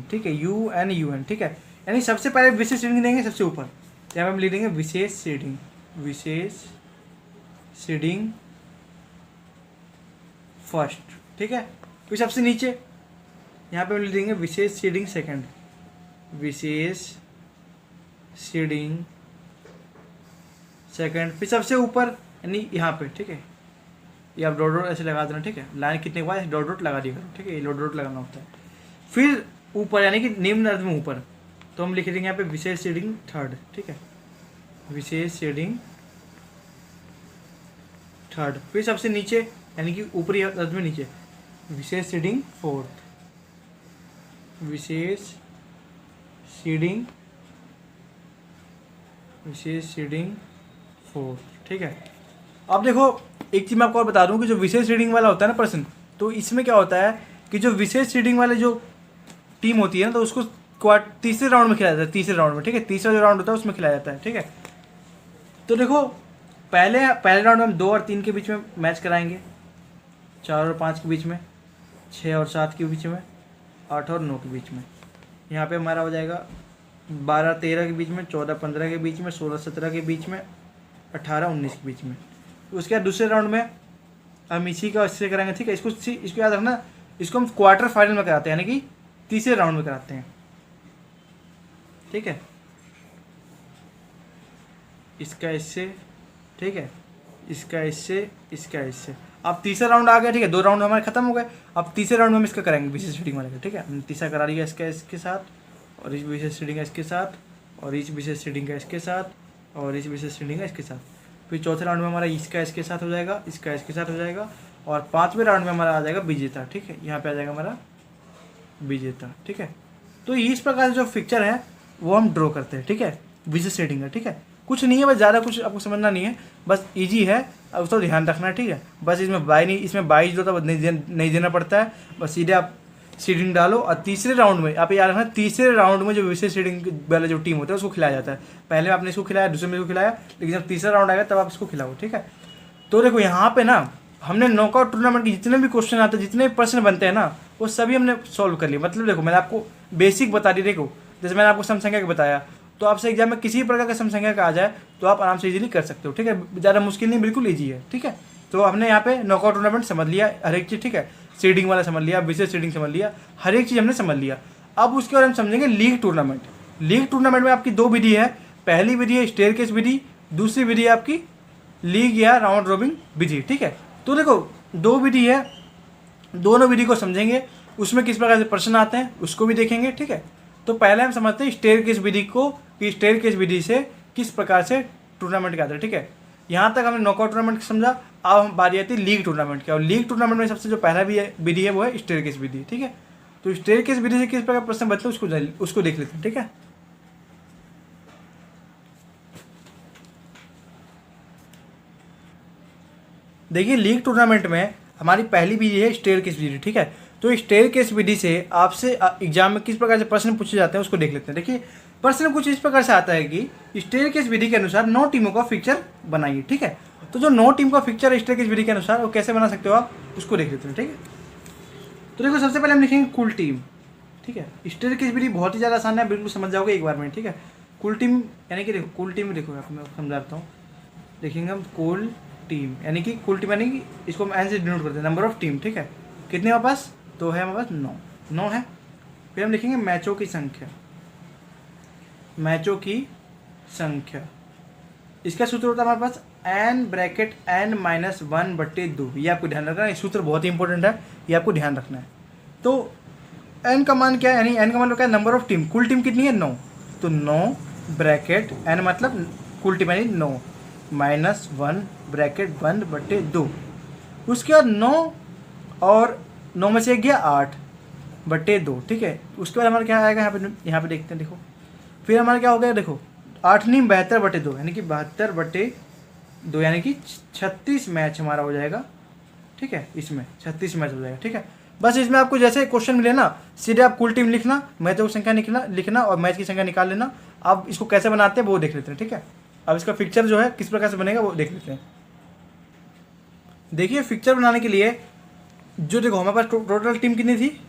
A: ठीक है, UN। ठीक है, यानी सबसे पहले विशेष रीडिंग देंगे सबसे ऊपर, यहाँ पे हम लिख देंगे विशेष शीडिंग, विशेष शीडिंग फर्स्ट। ठीक है, फिर सबसे नीचे यहाँ पे हम लिख देंगे विशेष शीडिंग सेकंड, विशेष शीडिंग सेकंड, फिर सबसे ऊपर यानी यहाँ पे। ठीक है, ये आप डॉट डॉट ऐसे लगा देना। ठीक है, लाइन कितने के बाद डॉट डॉट लगा दिया करो। ठीक है, ये डॉट डॉट लगाना होता है। फिर ऊपर यानी कि निम्न अर्ध में ऊपर, तो हम लिख देंगे यहाँ पे विशेष शीडिंग थर्ड। ठीक है, विशेष शीडिंग थर्ड, फिर सबसे नीचे यानी कि ऊपरी अर्ध में नीचे विशेष शीडिंग फोर्थ, विशेष शीडिंग फोर्थ। ठीक है, अब देखो एक चीज़ मैं आपको और बता दूं कि जो विशेष रीडिंग वाला होता है ना पर्सन, तो इसमें क्या होता है कि जो विशेष रीडिंग वाले जो टीम होती है ना, तो उसको तीसरे राउंड में खिलाया जाता है, तीसरे राउंड में। ठीक है, तीसरा जो राउंड होता है उसमें खिलाया जाता है। ठीक है, तो देखो पहले राउंड में हम 2 और 3 के बीच में मैच कराएंगे, 4 और 5 के बीच में, 6 और 7 के बीच में, 8 और 9 के बीच में। यहाँ पे हमारा हो जाएगा 12-13 के बीच में, 14-15 के बीच में, 16-17 के बीच में, 18-19 के बीच में। उसके बाद दूसरे राउंड में हम इसी का इससे कराएंगे। ठीक है, इसको याद रखना, इसको हम क्वार्टर फाइनल में कराते हैं, यानी कि तीसरे राउंड में कराते हैं। ठीक है, इसका इससे, ठीक है, इसका इससे, इसका इससे। अब तीसरा राउंड आ गया, ठीक है, 2 राउंड हमारे खत्म हो गए। अब तीसरे राउंड में हम इसका करेंगे विशेष रीडिंग वाले का, ठीक है। हमने तीसरा करा लिया इसका इसके साथ, और इस विशेष रीडिंग का इसके साथ, और इस विशेष रीडिंग का इसके साथ, और इस विशेष रीडिंग का इसके साथ। फिर चौथे राउंड में हमारा इसका इसके साथ हो जाएगा, इसका इसके साथ हो जाएगा, और 5वें राउंड में हमारा आ जाएगा विजेता, ठीक है। यहाँ पे आ जाएगा हमारा विजेता, ठीक है। तो इस प्रकार से जो पिक्चर है वो हम ड्रॉ करते हैं, ठीक है, विशेष रीडिंग का, ठीक है। कुछ नहीं है, बस ज़्यादा कुछ आपको समझना नहीं है, बस इजी है, अब उसको ध्यान रखना है, ठीक है। बस इसमें इसमें 22 जो था नहीं देना पड़ता है, बस सीधे आप सीडिंग डालो। और तीसरे राउंड में आप याद रखना, तीसरे राउंड में जो विशेष सीडिंग वाला जो टीम होता है उसको खिलाया जाता है। पहले आपने इसको खिलाया, दूसरे में इसको खिलाया, लेकिन जब तीसरा राउंड आएगा तब आप इसको खिलाओ, ठीक है। तो देखो यहाँ पे ना हमने नॉकआउट टूर्नामेंट के जितने भी क्वेश्चन आते हैं, जितने भी प्रश्न बनते हैं ना, वो सभी हमने सॉल्व कर लिया। मतलब देखो मैंने आपको बेसिक बता दी, देखो जैसे मैंने आपको सम संख्या का बताया, तो आपसे एग्जाम में किसी प्रकार का सम संख्या का आ जाए तो आप आराम से इजीली कर सकते हो, ठीक है। ज़्यादा मुश्किल नहीं, बिल्कुल ईजी है, ठीक है। तो हमने यहाँ पे नॉकआउट टूर्नामेंट समझ लिया, हर एक चीज़, ठीक है। सीडिंग वाला समझ लिया, विशेष सीडिंग समझ लिया, हर एक चीज़ हमने समझ लिया। अब उसके बाद हम समझेंगे लीग टूर्नामेंट। लीग टूर्नामेंट में आपकी 2 विधि है। पहली विधि है स्टेयरकेस विधि, दूसरी विधि है आपकी लीग या राउंड रॉबिन विधि, ठीक है। तो देखो 2 विधि है, दोनों विधि को समझेंगे, उसमें किस प्रकार से प्रश्न आते हैं उसको भी देखेंगे, ठीक है। तो पहले हम समझते हैं स्टेयरकेस विधि को, कि स्टेयरकेस विधि से किस प्रकार से टूर्नामेंट का आता है, ठीक है। यहाँ तक हमने नॉकआउट टूर्नामेंट समझा। अब हम बारी आती है लीग टूर्नामेंट की, और लीग टूर्नामेंट में सबसे जो पहला विधि है वो है स्टेयरकेस विधि, ठीक है। तो स्टेयरकेस विधि से किस प्रकार प्रश्न बनते हैं उसको देख लेते हैं, ठीक है। देखिए लीग टूर्नामेंट में हमारी पहली विधि है स्टेयरकेस विधि, ठीक है। तो स्टेयरकेस विधि से आपसे एग्जाम में किस प्रकार से प्रश्न पूछे जाते हैं उसको देख लेते हैं। देखिए प्रश्न कुछ इस प्रकार से आता है कि स्टेयरकेस विधि के अनुसार 9 टीमों का पिक्चर बनाइए, ठीक है। तो जो 9 टीम का पिक्चर है स्टेयरकेस विधि के अनुसार, वो कैसे बना सकते हो आप, उसको देख लेते हैं, ठीक है। तो देखो सबसे पहले हम लिखेंगे कुल टीम, ठीक है। स्टेयरकेस विधि बहुत ही ज़्यादा आसान है, बिल्कुल समझ जाओगे एक बार में, ठीक है। कुल टीम यानी कि देखो कुल टीम, देखो आप मैं समझाता हूँ, लिखेंगे हम कुल टीम, यानी कि कुल टीम यानी कि इसको हम एन से डिनोट करते हैं, नंबर ऑफ टीम, ठीक है। कितने हमारे पास, तो है हमारे पास 9 है। फिर हम लिखेंगे मैचों की संख्या, मैचों की संख्या, इसका सूत्र होता है हमारे पास n ब्रैकेट n-1/2। ये आपको ध्यान रखना है, ये सूत्र बहुत ही इंपॉर्टेंट है, ये आपको ध्यान रखना है। तो n का मान क्या है, यानी n का मान क्या है, नंबर ऑफ टीम, कुल टीम कितनी है 9, तो 9 ब्रैकेट n मतलब कुल टीम यानी 9 -1 ब्रैकेट 1/2। उसके बाद 9 और 9 में से एक गया 8/2, ठीक है। उसके बाद हमारा क्या आएगा, यहाँ पे देखते हैं, देखो फिर हमारा क्या हो गया, देखो 8 नहीं 72/2, यानी कि 72/2, यानी कि 36 मैच हमारा हो जाएगा, ठीक है। इसमें 36 मैच हो जाएगा, ठीक है। बस इसमें आपको जैसे क्वेश्चन मिले ना, सीधे आप कुल टीम लिखना, मैचों की संख्या लिखना और मैच की संख्या निकाल लेना। अब इसको कैसे बनाते हैं वो देख लेते हैं, ठीक है। अब इसका पिक्चर जो है किस प्रकार से बनेगा वो देख लेते हैं। देखिए पिक्चर बनाने के लिए जो देखो हमारे पास टोटल टीम कितनी थी,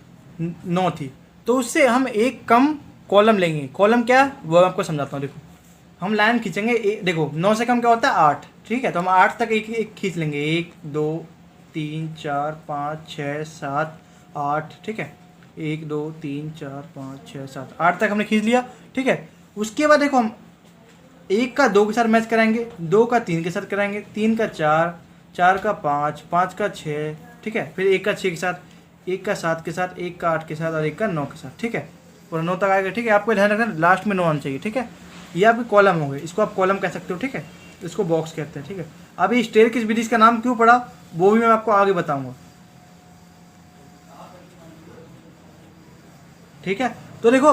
A: 9 थी, तो उससे हम एक कम कॉलम लेंगे। कॉलम क्या वो आपको समझाता हूँ। देखो हम लाइन खींचेंगे, देखो 9 से कम क्या होता है 8, ठीक है। तो हम 8 तक एक खींच लेंगे, 1 2 3 4 5 6 7 8, ठीक है। 1 2 3 4 5 6 7 8 तक हमने खींच लिया, ठीक है। उसके बाद देखो हम 1 का 2 के साथ मैच कराएंगे, 2 का 3 के साथ कराएंगे, 3 का 4, 4 का 5, 5 का 6, ठीक है। फिर 1 का 6 के साथ, 1 का 7 के साथ, 1 का 8 के साथ और 1 का 9 के साथ, ठीक है। पूरा 9 तक आएगा, ठीक है। आपको ध्यान रखना लास्ट में 9 आना चाहिए, ठीक है। ये आपके कॉलम हो गए, इसको आप कॉलम कह सकते हो, ठीक है। इसको बॉक्स कहते हैं, ठीक है। अभी स्टेयरकेस विधि का नाम क्यों पड़ा वो भी मैं आपको आगे बताऊंगा, ठीक है। तो देखो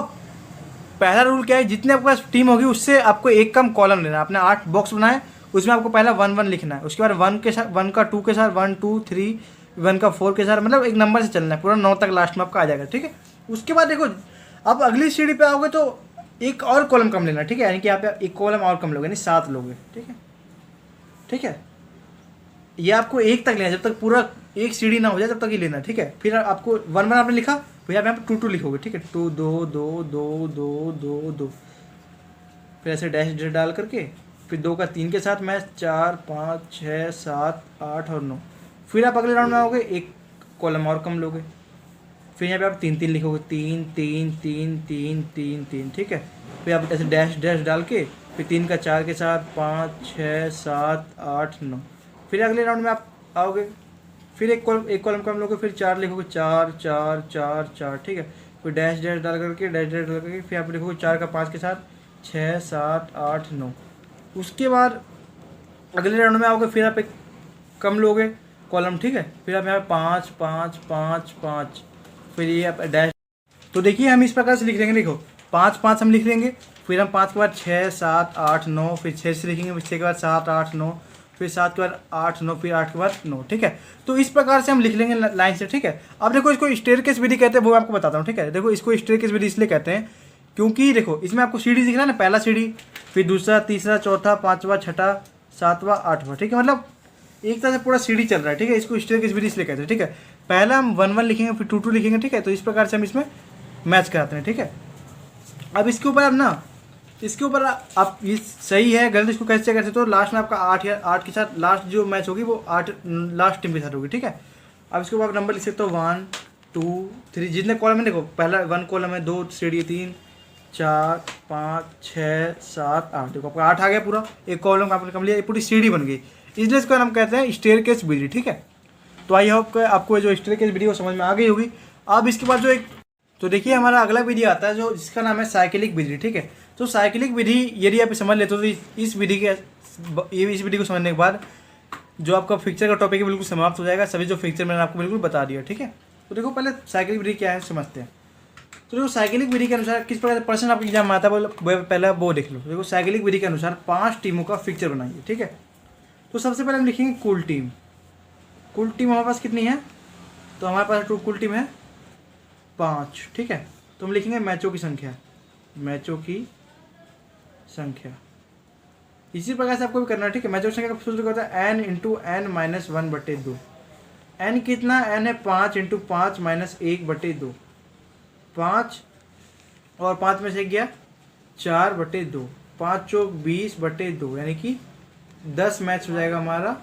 A: पहला रूल क्या है, जितने आपके पास टीम होगी उससे आपको एक कम कॉलम लेना है। आपने 8 बॉक्स बनाए, उसमें आपको पहला 1 1 लिखना है, उसके बाद 1 के साथ, 1 का 2 के साथ, 1 2 3, 1 का 4 के साथ, मतलब एक नंबर से चलना है, पूरा 9 तक लास्ट में आपका आ जाएगा, ठीक है। उसके बाद देखो अब अगली सीढ़ी पे आओगे तो एक और कॉलम कम लेना, ठीक है। यानी कि यहाँ पे एक कॉलम और कम लोगे, यानी 7 लोगे, ठीक है, ठीक है। ये आपको 1 तक लेना, जब तक पूरा एक सीढ़ी ना हो जाए तब तक ही लेना, ठीक है। फिर आपको 1 1 आपने लिखा, फिर आप यहाँ पे 2 2 लिखोगे, ठीक है। 2 2 2 2 2 2 2, फिर ऐसे डैश डैश डाल करके, फिर 2 का 3 के साथ मैच, 4 5 6 7 8 और 9। फिर आप अगले राउंड में आओगे, एक कॉलम और कम लोगे, फिर यहाँ पे आप 3 3 लिखोगे, 3 3 3 3 3 3, ठीक है। फिर आप ऐसे डैश डैश डाल के, फिर 3 का 4 के साथ, 5 6 7 8 9, फिर अगले राउंड में आप आओगे, फिर एक कॉलम कम लोगे, फिर 4 लिखोगे, 4 4 4 4, ठीक है। फिर डैश डैश डाल करके, डैश डैश डाल करके, फिर आप लिखोगे 4 का 5 के साथ 6 7 8 9। उसके बाद अगले राउंड में आओगे, फिर आप एक कम लोगे कॉलम, ठीक है। फिर आप यहाँ 5 5 5 5, फिर ये आप डैश। तो देखिए हम इस प्रकार से लिख लेंगे, देखो 5 5 हम लिख लेंगे, फिर हम 5 के बाद 6 7 8 9, फिर 6 से लिखेंगे, फिर 6 के बाद 7 8 9, फिर 7 के बाद 8 9, फिर 8 के बाद 9, ठीक है। तो इस प्रकार से हम लिख लेंगे लाइन से, ठीक है। अब देखो इसको स्टेयरकेस विधि कहते हैं, वो आपको बताता हूँ, ठीक है। देखो इसको स्टेयरकेस विधि इसलिए कहते हैं क्योंकि देखो इसमें आपको सीढ़ी दिख रहा है ना, पहला सीढ़ी, फिर दूसरा, तीसरा, चौथा, पाँचवा, छठा, सातवां, आठवां, ठीक है। मतलब एक तरह से पूरा सीढ़ी चल रहा है, ठीक है। इसको स्टेयरकेस विधि इसलिए कहते हैं, ठीक है। पहला हम 1 1 लिखेंगे, फिर 2 2 लिखेंगे, ठीक है। तो इस प्रकार से हम इसमें मैच कराते हैं, ठीक है। अब इसके ऊपर अब ना, इसके ऊपर आप ये सही है गलत इसको कैसे कर सकते हो, लास्ट में आपका 8 या 8 के साथ लास्ट जो मैच होगी वो 8 लास्ट टीम के साथ होगी, ठीक है। अब इसके ऊपर आप नंबर लिख सकते हो 1 2 3, जितने कॉलम है देखो, पहला 1 कॉलम है, 2 सीढ़ी, 3 4 5 6 7 8, देखो आपका 8 आ गया पूरा, एक कॉलम आपने कम लिया, ये पूरी सीढ़ी बन गई। इसलिए इसको हम कहते हैं स्टेयरकेस विधि, ठीक है। तो आई होप आपको जो स्टेयरकेस विधि वो समझ में आ गई होगी। अब इसके बाद जो एक, तो देखिए हमारा अगला विधि आता है जो जिसका नाम है साइकिलिक विधि, ठीक है। तो साइकिलिक विधि यदि आप समझ लेते हो तो इस विधि के इस विधि को समझने के बाद जो आपका फिक्चर का टॉपिक है बिल्कुल समाप्त हो जाएगा। सभी जो फिक्चर मैंने आपको बिल्कुल बता दिया, ठीक है। तो देखो पहले साइकिलिक विधि क्या है समझते हैं। तो देखो साइकिलिक विधि के अनुसार किस प्रकार पर्सन आपके एग्जाम में आता है पहले वो देख लो। देखो साइकिलिक विधि के अनुसार 5 टीमों का फिक्चर बनाइए, ठीक है। तो सबसे पहले हम लिखेंगे कुल टीम। कुल टीम हमारे पास कितनी है, तो हमारे पास कुल टीम है 5, ठीक है। तो हम लिखेंगे मैचों की संख्या, मैचों की संख्या। इसी प्रकार से आपको भी करना है, ठीक है। मैचों की संख्या का सूत्र क्या होता है, n into n minus 1/2। n कितना, n है 5 इंटू 5 माइनस 1/2। 5 और 5 में से गया 4/2, 5 चौक 20/2, यानी कि 10 मैच हो जाएगा हमारा।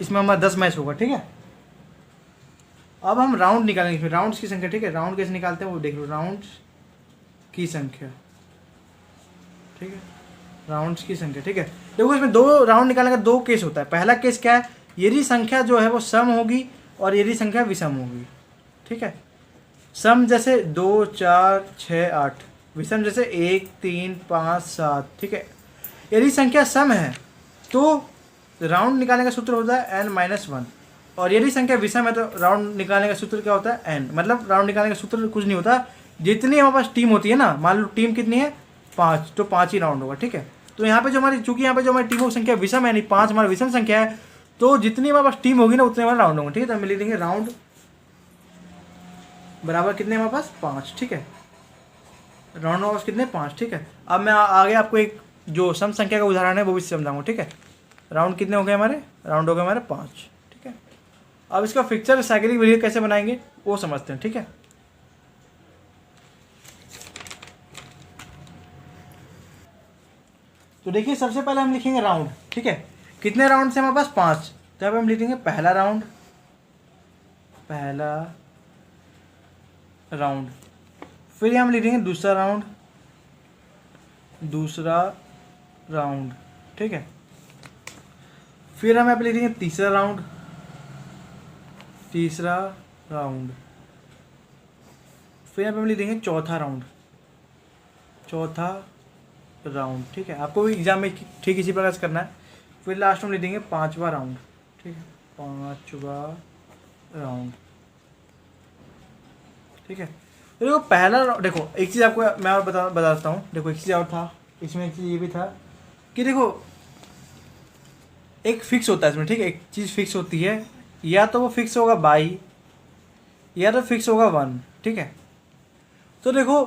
A: इसमें हमारा 10 मैच होगा, ठीक है। अब हम राउंड निकालेंगे, इसमें राउंड्स की संख्या, ठीक है। राउंड कैसे निकालते हैं वो देख लो, राउंड्स की संख्या, ठीक है। राउंड्स की संख्या, ठीक है। देखो इसमें 2 राउंड निकालने का 2 केस होता है। पहला केस क्या है, यदि संख्या जो है वो सम होगी और यदि संख्या विषम होगी, ठीक है। सम जैसे 2 4 6 8, विषम जैसे 1 3 5 7, ठीक है। यदि संख्या सम है तो राउंड निकालने का सूत्र होता है n-1, और यदि संख्या विषम है तो राउंड निकालने का सूत्र क्या होता है n। मतलब राउंड निकालने का सूत्र कुछ नहीं होता, जितनी हमारे पास टीम होती है ना, मान लो टीम कितनी है 5, तो 5 ही राउंड होगा, ठीक है। तो यहाँ पे जो हमारी, चूंकि यहाँ पे जो हमारी टीमों की संख्या विषम है, यानी 5 हमारी विषम संख्या है, तो जितनी हमारे पास टीम होगी ना उतने हमारे राउंड होंगे, ठीक है। तो हम लिख देंगे राउंड बराबर कितने हमारे पास 5, ठीक है। राउंड हमारे पास कितने 5, ठीक है। अब मैं आगे आपको एक जो सम संख्या का उदाहरण है वो भी समझाऊंगा, ठीक है। राउंड कितने हो गए हमारे, राउंड हो गए हमारे 5, ठीक है। अब इसका फिक्चर साइकिलिक विधि कैसे बनाएंगे वो समझते हैं, ठीक है। तो देखिए सबसे पहले हम लिखेंगे राउंड, ठीक है। कितने राउंड से हमारे पास 5, तो अब हम लिखेंगे पहला राउंड, पहला राउंड। फिर हम लिखेंगे दूसरा राउंड, दूसरा राउंड, ठीक है। फिर हम यहाँ पे लिखेंगे तीसरा राउंड, तीसरा राउंड। फिर यहाँ पे हम लिख देंगे चौथा राउंड, चौथा राउंड, ठीक है। आपको भी एग्जाम में ठीक इसी प्रकार से करना है। फिर लास्ट में लिख देंगे 5वां राउंड, ठीक है, 5वां राउंड, ठीक है। तो देखो पहला देखो एक चीज़ आपको मैं और बताता हूँ। देखो एक चीज़ और था इसमें, एक चीज़ ये भी था कि देखो एक फिक्स होता है इसमें, ठीक है। एक चीज़ फिक्स होती है, या तो वो फिक्स होगा बाई या तो फिक्स होगा 1, ठीक है। तो देखो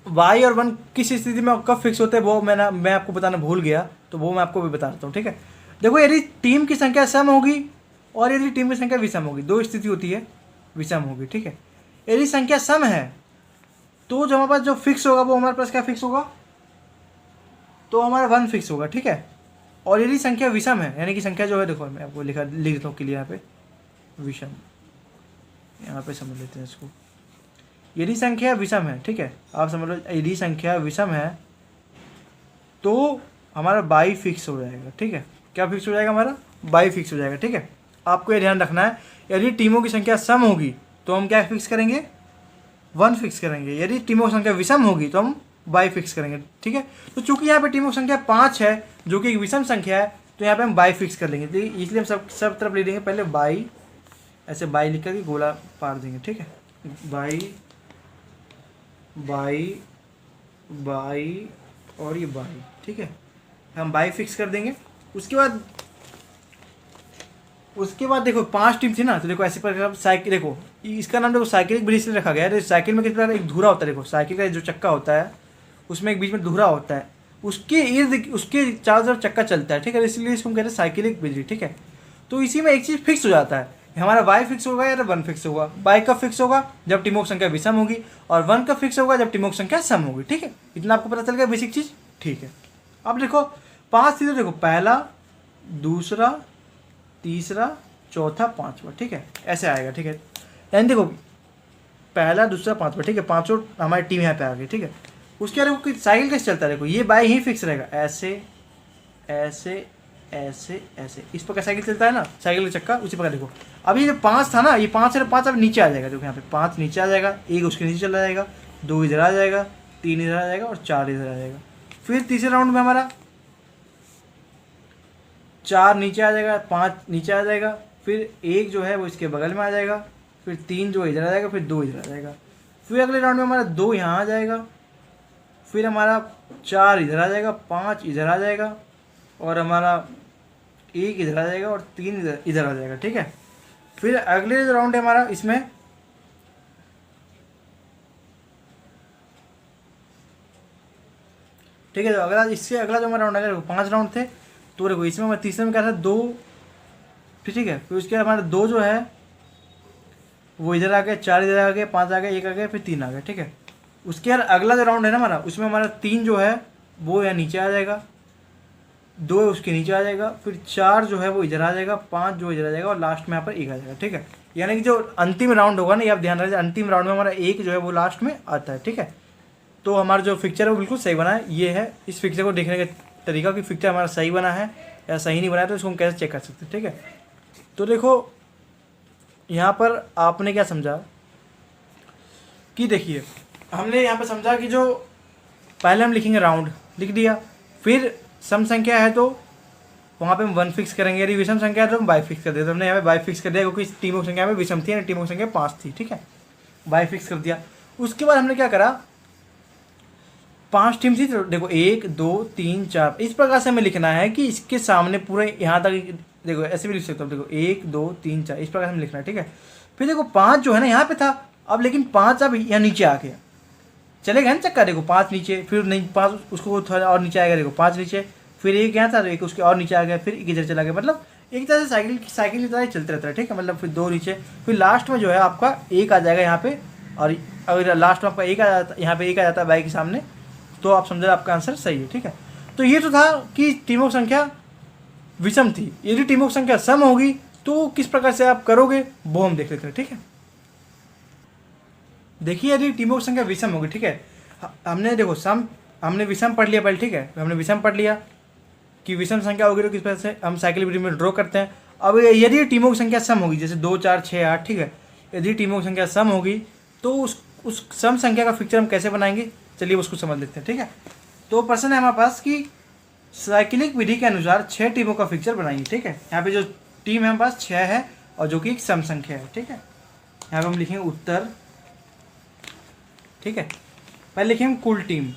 A: y और 1 किस स्थिति में कब फिक्स होते हैं वो मैं आपको बताना भूल गया, तो वो मैं आपको भी बता देता हूँ, ठीक है। देखो यदि टीम की संख्या सम होगी और यदि टीम की संख्या विषम होगी, 2 स्थिति होती है, विषम होगी, ठीक है। यदि संख्या सम है तो जो हमारे पास जो फिक्स होगा वो हमारे पास क्या फिक्स होगा, तो हमारा 1 फिक्स होगा, ठीक है। और यदि संख्या विषम है, यानी कि संख्या जो है, देखो मैं आपको लिख देता हूँ क्लियर, यहाँ पे विषम, यहाँ पे समझ लेते हैं इसको। यदि संख्या विषम है, ठीक है, आप समझ लो, यदि संख्या विषम है तो हमारा बाई फिक्स हो जाएगा, ठीक है। क्या फिक्स हो जाएगा? हमारा बाई फिक्स हो जाएगा, ठीक है। आपको ये ध्यान रखना है, यदि टीमों की संख्या सम होगी तो हम क्या फिक्स करेंगे? 1 फिक्स करेंगे। यदि टीमों की संख्या विषम होगी तो हम बाई फिक्स करेंगे, ठीक है। तो चूंकि यहाँ पे टीमों की संख्या 5 है जो कि एक विषम संख्या है, तो यहाँ पे हम बाई फिक्स कर लेंगे। तो इसलिए हम सब तरफ ले लेंगे, पहले बाई, ऐसे बाई लिख करके गोला पार देंगे, ठीक है। बाई बाई बाई और ये बाई, ठीक है। हम बाई फिक्स कर देंगे। उसके बाद देखो 5 टीम थी ना, तो देखो ऐसे प्रकार साइकिल, देखो इसका नाम देखो साइकिलिक ब्रिज इसलिए रखा गया है। साइकिल में किस प्रकार एक धुरा होता है, देखो साइकिल का जो चक्का होता है उसमें एक बीच में धुरा होता है, उसके इर्द उसके चारों तरफ चक्का चलता है, ठीक है। इसलिए इसको हम कहते हैं साइकिलिक ब्रिज, ठीक है। तो इसी में एक चीज़ फिक्स हो जाता है, हमारा बाई फिक्स होगा या 1 फिक्स होगा। बाई कब फिक्स होगा? जब टीमों की संख्या विषम होगी, और 1 कब फिक्स होगा? जब टीमों की संख्या सम होगी, ठीक है। इतना आपको पता चल गया बेसिक चीज़, ठीक है। अब देखो 5 थी, तो देखो पहला, दूसरा, तीसरा, चौथा, पांचवा, ठीक है, ऐसे आएगा, ठीक है। यानी देखो पहला, दूसरा, पांचवा, ठीक है, पांचों हमारी टीम यहाँ पे आ गई, ठीक है। उसके बाद देखो साइकिल कैसे चलता है, देखो ये बाई ही फिक्स रहेगा, ऐसे ऐसे ऐसे ऐसे, इस प्रकार साइकिल चलता है ना, साइकिल का चक्का उसी प्रकार। देखो अभी जो 5 था ना, ये 5 से 5 अब नीचे आ जाएगा, देखो यहाँ पे 5 नीचे आ जाएगा, एक उसके नीचे चला जाएगा, 2 इधर आ जाएगा, 3 इधर आ जाएगा और 4 इधर आ जाएगा। फिर तीसरे राउंड में हमारा 4 नीचे आ जाएगा, 5 नीचे आ जाएगा, फिर 1 जो है वो इसके बगल में आ जाएगा, फिर 3 जो इधर आ जाएगा, फिर 2 इधर आ जाएगा। फिर अगले राउंड में हमारा 2 यहाँ आ जाएगा, फिर हमारा 4 इधर आ जाएगा, 5 इधर आ जाएगा, और हमारा 1 इधर आ जाएगा, और 3 इधर आ जाएगा, ठीक है। फिर अगले राउंड है हमारा इसमें ठीक है। तो अगला इससे अगला जो हमारा राउंड है, 5 राउंड थे, तो देखो इसमें हमारे तीसरे में क्या था? 2, ठीक है। फिर उसके बाद हमारे 2 जो है वो इधर आ गए, 4 इधर आ गए, 5 आ गए, 1 आ गए, फिर 3 आ गए, ठीक है। उसके बाद अगला जो राउंड है ना हमारा, उसमें हमारा 3 जो है वो यहाँ नीचे आ जाएगा, 2 उसके नीचे आ जाएगा, फिर 4 जो है वो इधर आ जाएगा, 5 जो इधर आ जाएगा, और लास्ट में यहाँ पर 1 आ जाएगा, ठीक है। यानी कि जो अंतिम राउंड होगा ना, ये आप ध्यान रखिए, अंतिम राउंड में हमारा 1 जो है वो लास्ट में आता है, ठीक है। तो हमारा जो फिक्चर है वो बिल्कुल सही बना है। ये है इस फिक्चर को देखने का तरीका कि फिक्चर हमारा सही बना है या सही नहीं बना है, तो इसको हम कैसे चेक कर सकते हैं, ठीक है। तो देखो यहाँ पर आपने क्या समझा कि देखिए हमने यहाँ पर समझा कि जो पहले हम लिखेंगे राउंड, लिख दिया, फिर सम संख्या है तो वहाँ पे हम 1 फिक्स करेंगे, यदि विषम संख्या है तो हम बाई फिक्स कर देते। तो हमने यहाँ पे बाई फिक्स कर दिया क्योंकि इस टीमों की संख्या में विषम थी, टीमों की संख्या 5 थी, ठीक है, बाई फिक्स कर दिया। उसके बाद हमने क्या करा, 5 टीम थी, तो देखो 1 2 3 4 इस प्रकार से हमें लिखना है कि इसके सामने पूरे यहाँ तक, देखो ऐसे भी लिख सकते हो, देखो 1 2 3 4 इस प्रकार से हमें लिखना है, ठीक है। फिर देखो 5 जो है ना यहाँ पे था, अब लेकिन 5 अब यहाँ नीचे आ गया, चलेगा ना चक्का, देखो 5 नीचे, फिर नहीं 5 उसको थोड़ा और नीचे आएगा, देखो 5 नीचे, फिर 1 यहाँ था तो 1 उसके और नीचे आ गया, फिर 1 इधर चला गया। मतलब एक तरह से साइकिल की तरह ही चलते रहता है, ठीक है। मतलब फिर 2 नीचे, फिर लास्ट में जो है आपका 1 आ जाएगा यहाँ पे, और अगर लास्ट में आपका 1 आ जाता, यहाँ पे 1 आ जाता है बाइक के सामने, तो आप समझ रहे आपका आंसर सही है, ठीक है। तो ये तो था कि टीमों की संख्या विषम थी। यदि टीमों की संख्या सम होगी तो किस प्रकार से आप करोगे वो हम देख लेते हैं, ठीक है। देखिए यदि टीमों की संख्या विषम होगी, ठीक है, हमने देखो सम, हमने विषम पढ़ लिया पहले, ठीक है, हमने विषम पढ़ लिया कि विषम संख्या होगी तो किस प्रकार से हम साइकिल ब्रिज में ड्रॉ करते हैं। अब यदि टीमों की संख्या सम होगी, जैसे 2 4 6 8, ठीक है, यदि टीमों की संख्या सम होगी तो उस सम संख्या का पिक्चर हम कैसे बनाएंगे, चलिए उसको समझ लेते हैं, ठीक है। तो प्रश्न है हमारे पास कि साइकिलिक विधि के अनुसार 6 टीमों का पिक्चर बनाइए, ठीक है। यहाँ पे जो टीम है हमारे पास 6 है और जो कि एक सम संख्या है, ठीक है। यहाँ पे हम लिखेंगे उत्तर, ठीक है। पहले लिखेंगे कुल टीम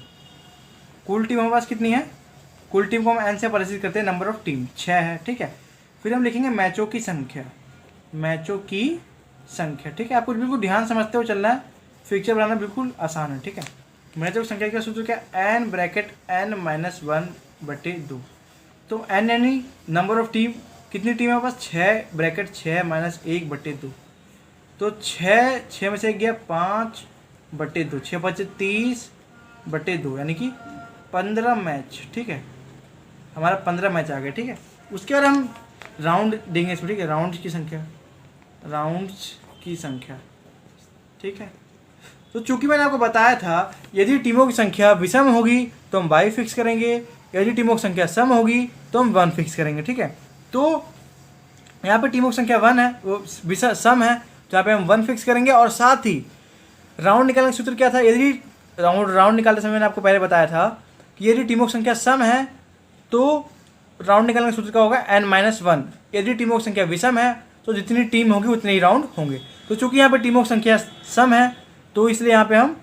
A: हमारे पास कितनी है, कुल टीम को हम एन से परिचित करते हैं, नंबर ऑफ टीम 6 है, ठीक है। फिर हम लिखेंगे मैचों की संख्या, ठीक है। आपको बिल्कुल ध्यान समझते हुए चलना है, पिक्चर बनाना बिल्कुल आसान है, ठीक है। मैचों की संख्या का सूत्र क्या, n ब्रैकेट n-1/2। तो n यानी नंबर ऑफ टीम, कितनी टीम है हमारे पास, 6 ब्रैकेट 6 - 1/2। तो 6 में से गया 5/2, 6 बचे 30/2, यानी कि 15 मैच, ठीक है। हमारा 15 मैच आ गया, ठीक है। उसके बाद हम राउंड देंगे इसमें, ठीक है, राउंड्स की संख्या, ठीक है। तो चूंकि मैंने आपको बताया था यदि टीमों की संख्या विषम होगी तो हम बाई फिक्स करेंगे, यदि टीमों की संख्या सम होगी तो हम 1 फिक्स करेंगे। ठीक है, तो यहाँ पे टीमों की संख्या 1 है, वो सम है, तो यहाँ पे हम 1 फिक्स करेंगे। और साथ ही राउंड निकालने का सूत्र क्या था, यदि राउंड निकालते समय मैंने आपको पहले बताया था कि यदि टीमों की संख्या सम है तो राउंड निकालने का सूत्र क्या होगा, n-1। यदि टीमों की संख्या विषम है तो जितनी टीम होगी उतने ही राउंड होंगे। तो चूंकि यहाँ पे टीमों की संख्या सम है तो इसलिए यहाँ पे हम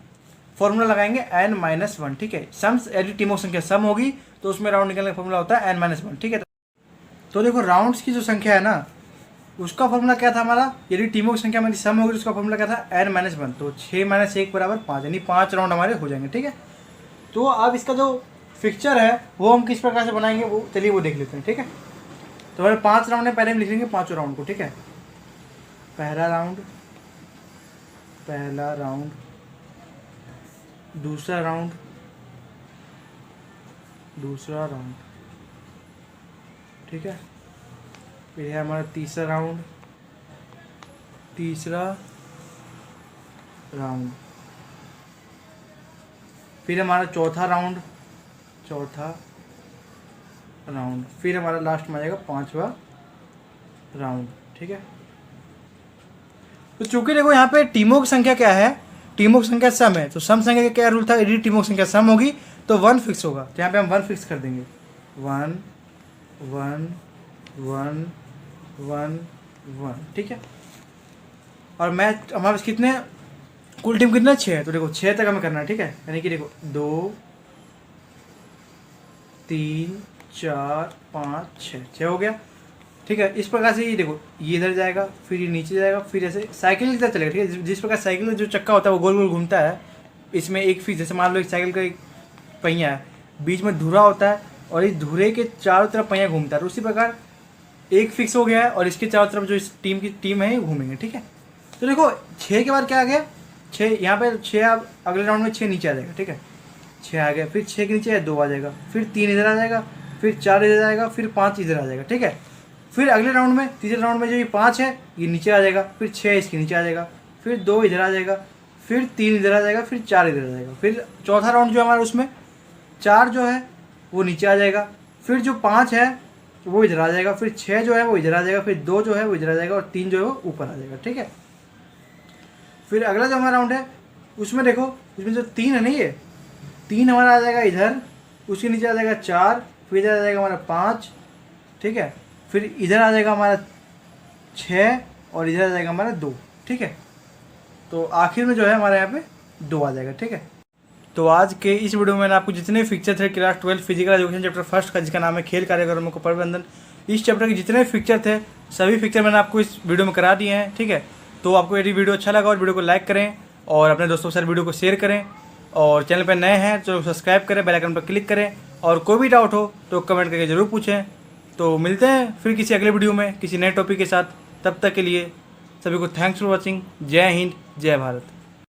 A: फॉर्मूला लगाएंगे n-1। ठीक है, सम यदि टीमों की संख्या सम होगी तो उसमें राउंड निकालने का फॉर्मूला होता है n-1। ठीक है, तो देखो राउंड्स की जो संख्या है ना उसका फॉर्मूला क्या था हमारा, यदि टीमों की संख्या हमारी सम होगी तो उसका फॉर्मूला क्या था n-1। तो 6 - 1 = 5, यानी 5 राउंड हमारे हो जाएंगे। ठीक है, तो अब इसका जो फिक्चर है वो हम किस प्रकार से बनाएंगे वो चलिए वो देख लेते हैं। ठीक है, तो हमारे 5 राउंड है, पहले हम लिख लेंगे 5 राउंड को। ठीक है, पहला राउंड, दूसरा राउंड, ठीक है, फिर है हमारा तीसरा राउंड, फिर हमारा चौथा राउंड, फिर हमारा लास्ट में आ जाएगा 5वां राउंड। ठीक है, तो चूंकि देखो यहाँ पे टीमों की संख्या क्या है, टीमों की संख्या सम है, तो सम संख्या का क्या रूल था, यदि टीमों की संख्या सम होगी तो 1 फिक्स होगा। तो यहाँ पे हम 1 फिक्स कर देंगे, 1 1 1 1 1। ठीक है, और मैच हमारे पास कितने, कुल टीम कितना 6 है, तो देखो 6 तक हमें करना है। ठीक है, यानी कि देखो 2 3 4 5 6 हो गया। ठीक है, इस प्रकार से ये देखो ये इधर जाएगा, फिर ये नीचे जाएगा, फिर ऐसे साइकिल की तरह चलेगा। ठीक है, जिस प्रकार साइकिल का जो चक्का होता है वो गोल गोल घूमता है, इसमें एक फिक्स, जैसे मान लो एक साइकिल का एक पहिया है, बीच में धुरा होता है और इस धुरे के चारों तरफ पहिया घूमता है, तो उसी प्रकार एक फिक्स हो गया है और इसके चारों तरफ जो इस टीम है ये घूमेंगे। ठीक है, तो देखो 6 के बाद क्या आ गया, 6 यहाँ पे 6, अब अगले राउंड में 6 नीचे आ जाएगा। ठीक है, 6 आ गया, फिर 6 के नीचे 2 आ जाएगा, फिर 3 इधर आ जाएगा, फिर 4 इधर आएगा, फिर 5 इधर आ जाएगा। ठीक है, फिर अगले राउंड में, तीसरे राउंड में जो ये 5 है ये नीचे आ जाएगा, फिर 6 इसके नीचे आ जाएगा, फिर 2 इधर आ जाएगा, फिर 3 इधर आ जाएगा, फिर 4 इधर आ जाएगा, फिर चौथा राउंड जो हमारा उसमें 4 जो है वो नीचे आ जाएगा, फिर जो 5 है वो इधर आ जाएगा, फिर 6 जो है वो इधर आ जाएगा, फिर 2 जो है वो इधर आ जाएगा और 3 जो है वो ऊपर आ जाएगा। ठीक है, फिर अगला जो हमारा राउंड है उसमें देखो, इसमें जो 3 है ना, ये 3 हमारा आ जाएगा इधर, उसके नीचे आ जाएगा 4, फिर इधर आ जाएगा हमारा 5। ठीक है, फिर इधर आ जाएगा हमारा 6 और इधर आ जाएगा हमारा 2। ठीक है, तो आखिर में जो है हमारे यहाँ पे 2 आ जाएगा। ठीक है, तो आज के इस वीडियो में मैंने आपको जितने फिक्चर थे class 12 physical education chapter first का, जिसका नाम है खेल कार्यक्रमों को प्रबंधन, इस चैप्टर के जितने फिक्चर थे सभी फिक्चर मैंने आपको इस वीडियो में करा दिए हैं। ठीक है, तो आपको यदि वीडियो अच्छा लगा और वीडियो को लाइक करें और अपने दोस्तों के साथ वीडियो को शेयर करें, और चैनल पर नए हैं तो सब्सक्राइब करें, बेल आइकन पर क्लिक करें, और कोई भी डाउट हो तो कमेंट करके ज़रूर पूछें। तो मिलते हैं फिर किसी अगले वीडियो में किसी नए टॉपिक के साथ, तब तक के लिए सभी को थैंक्स फॉर वॉचिंग। जय हिंद, जय भारत।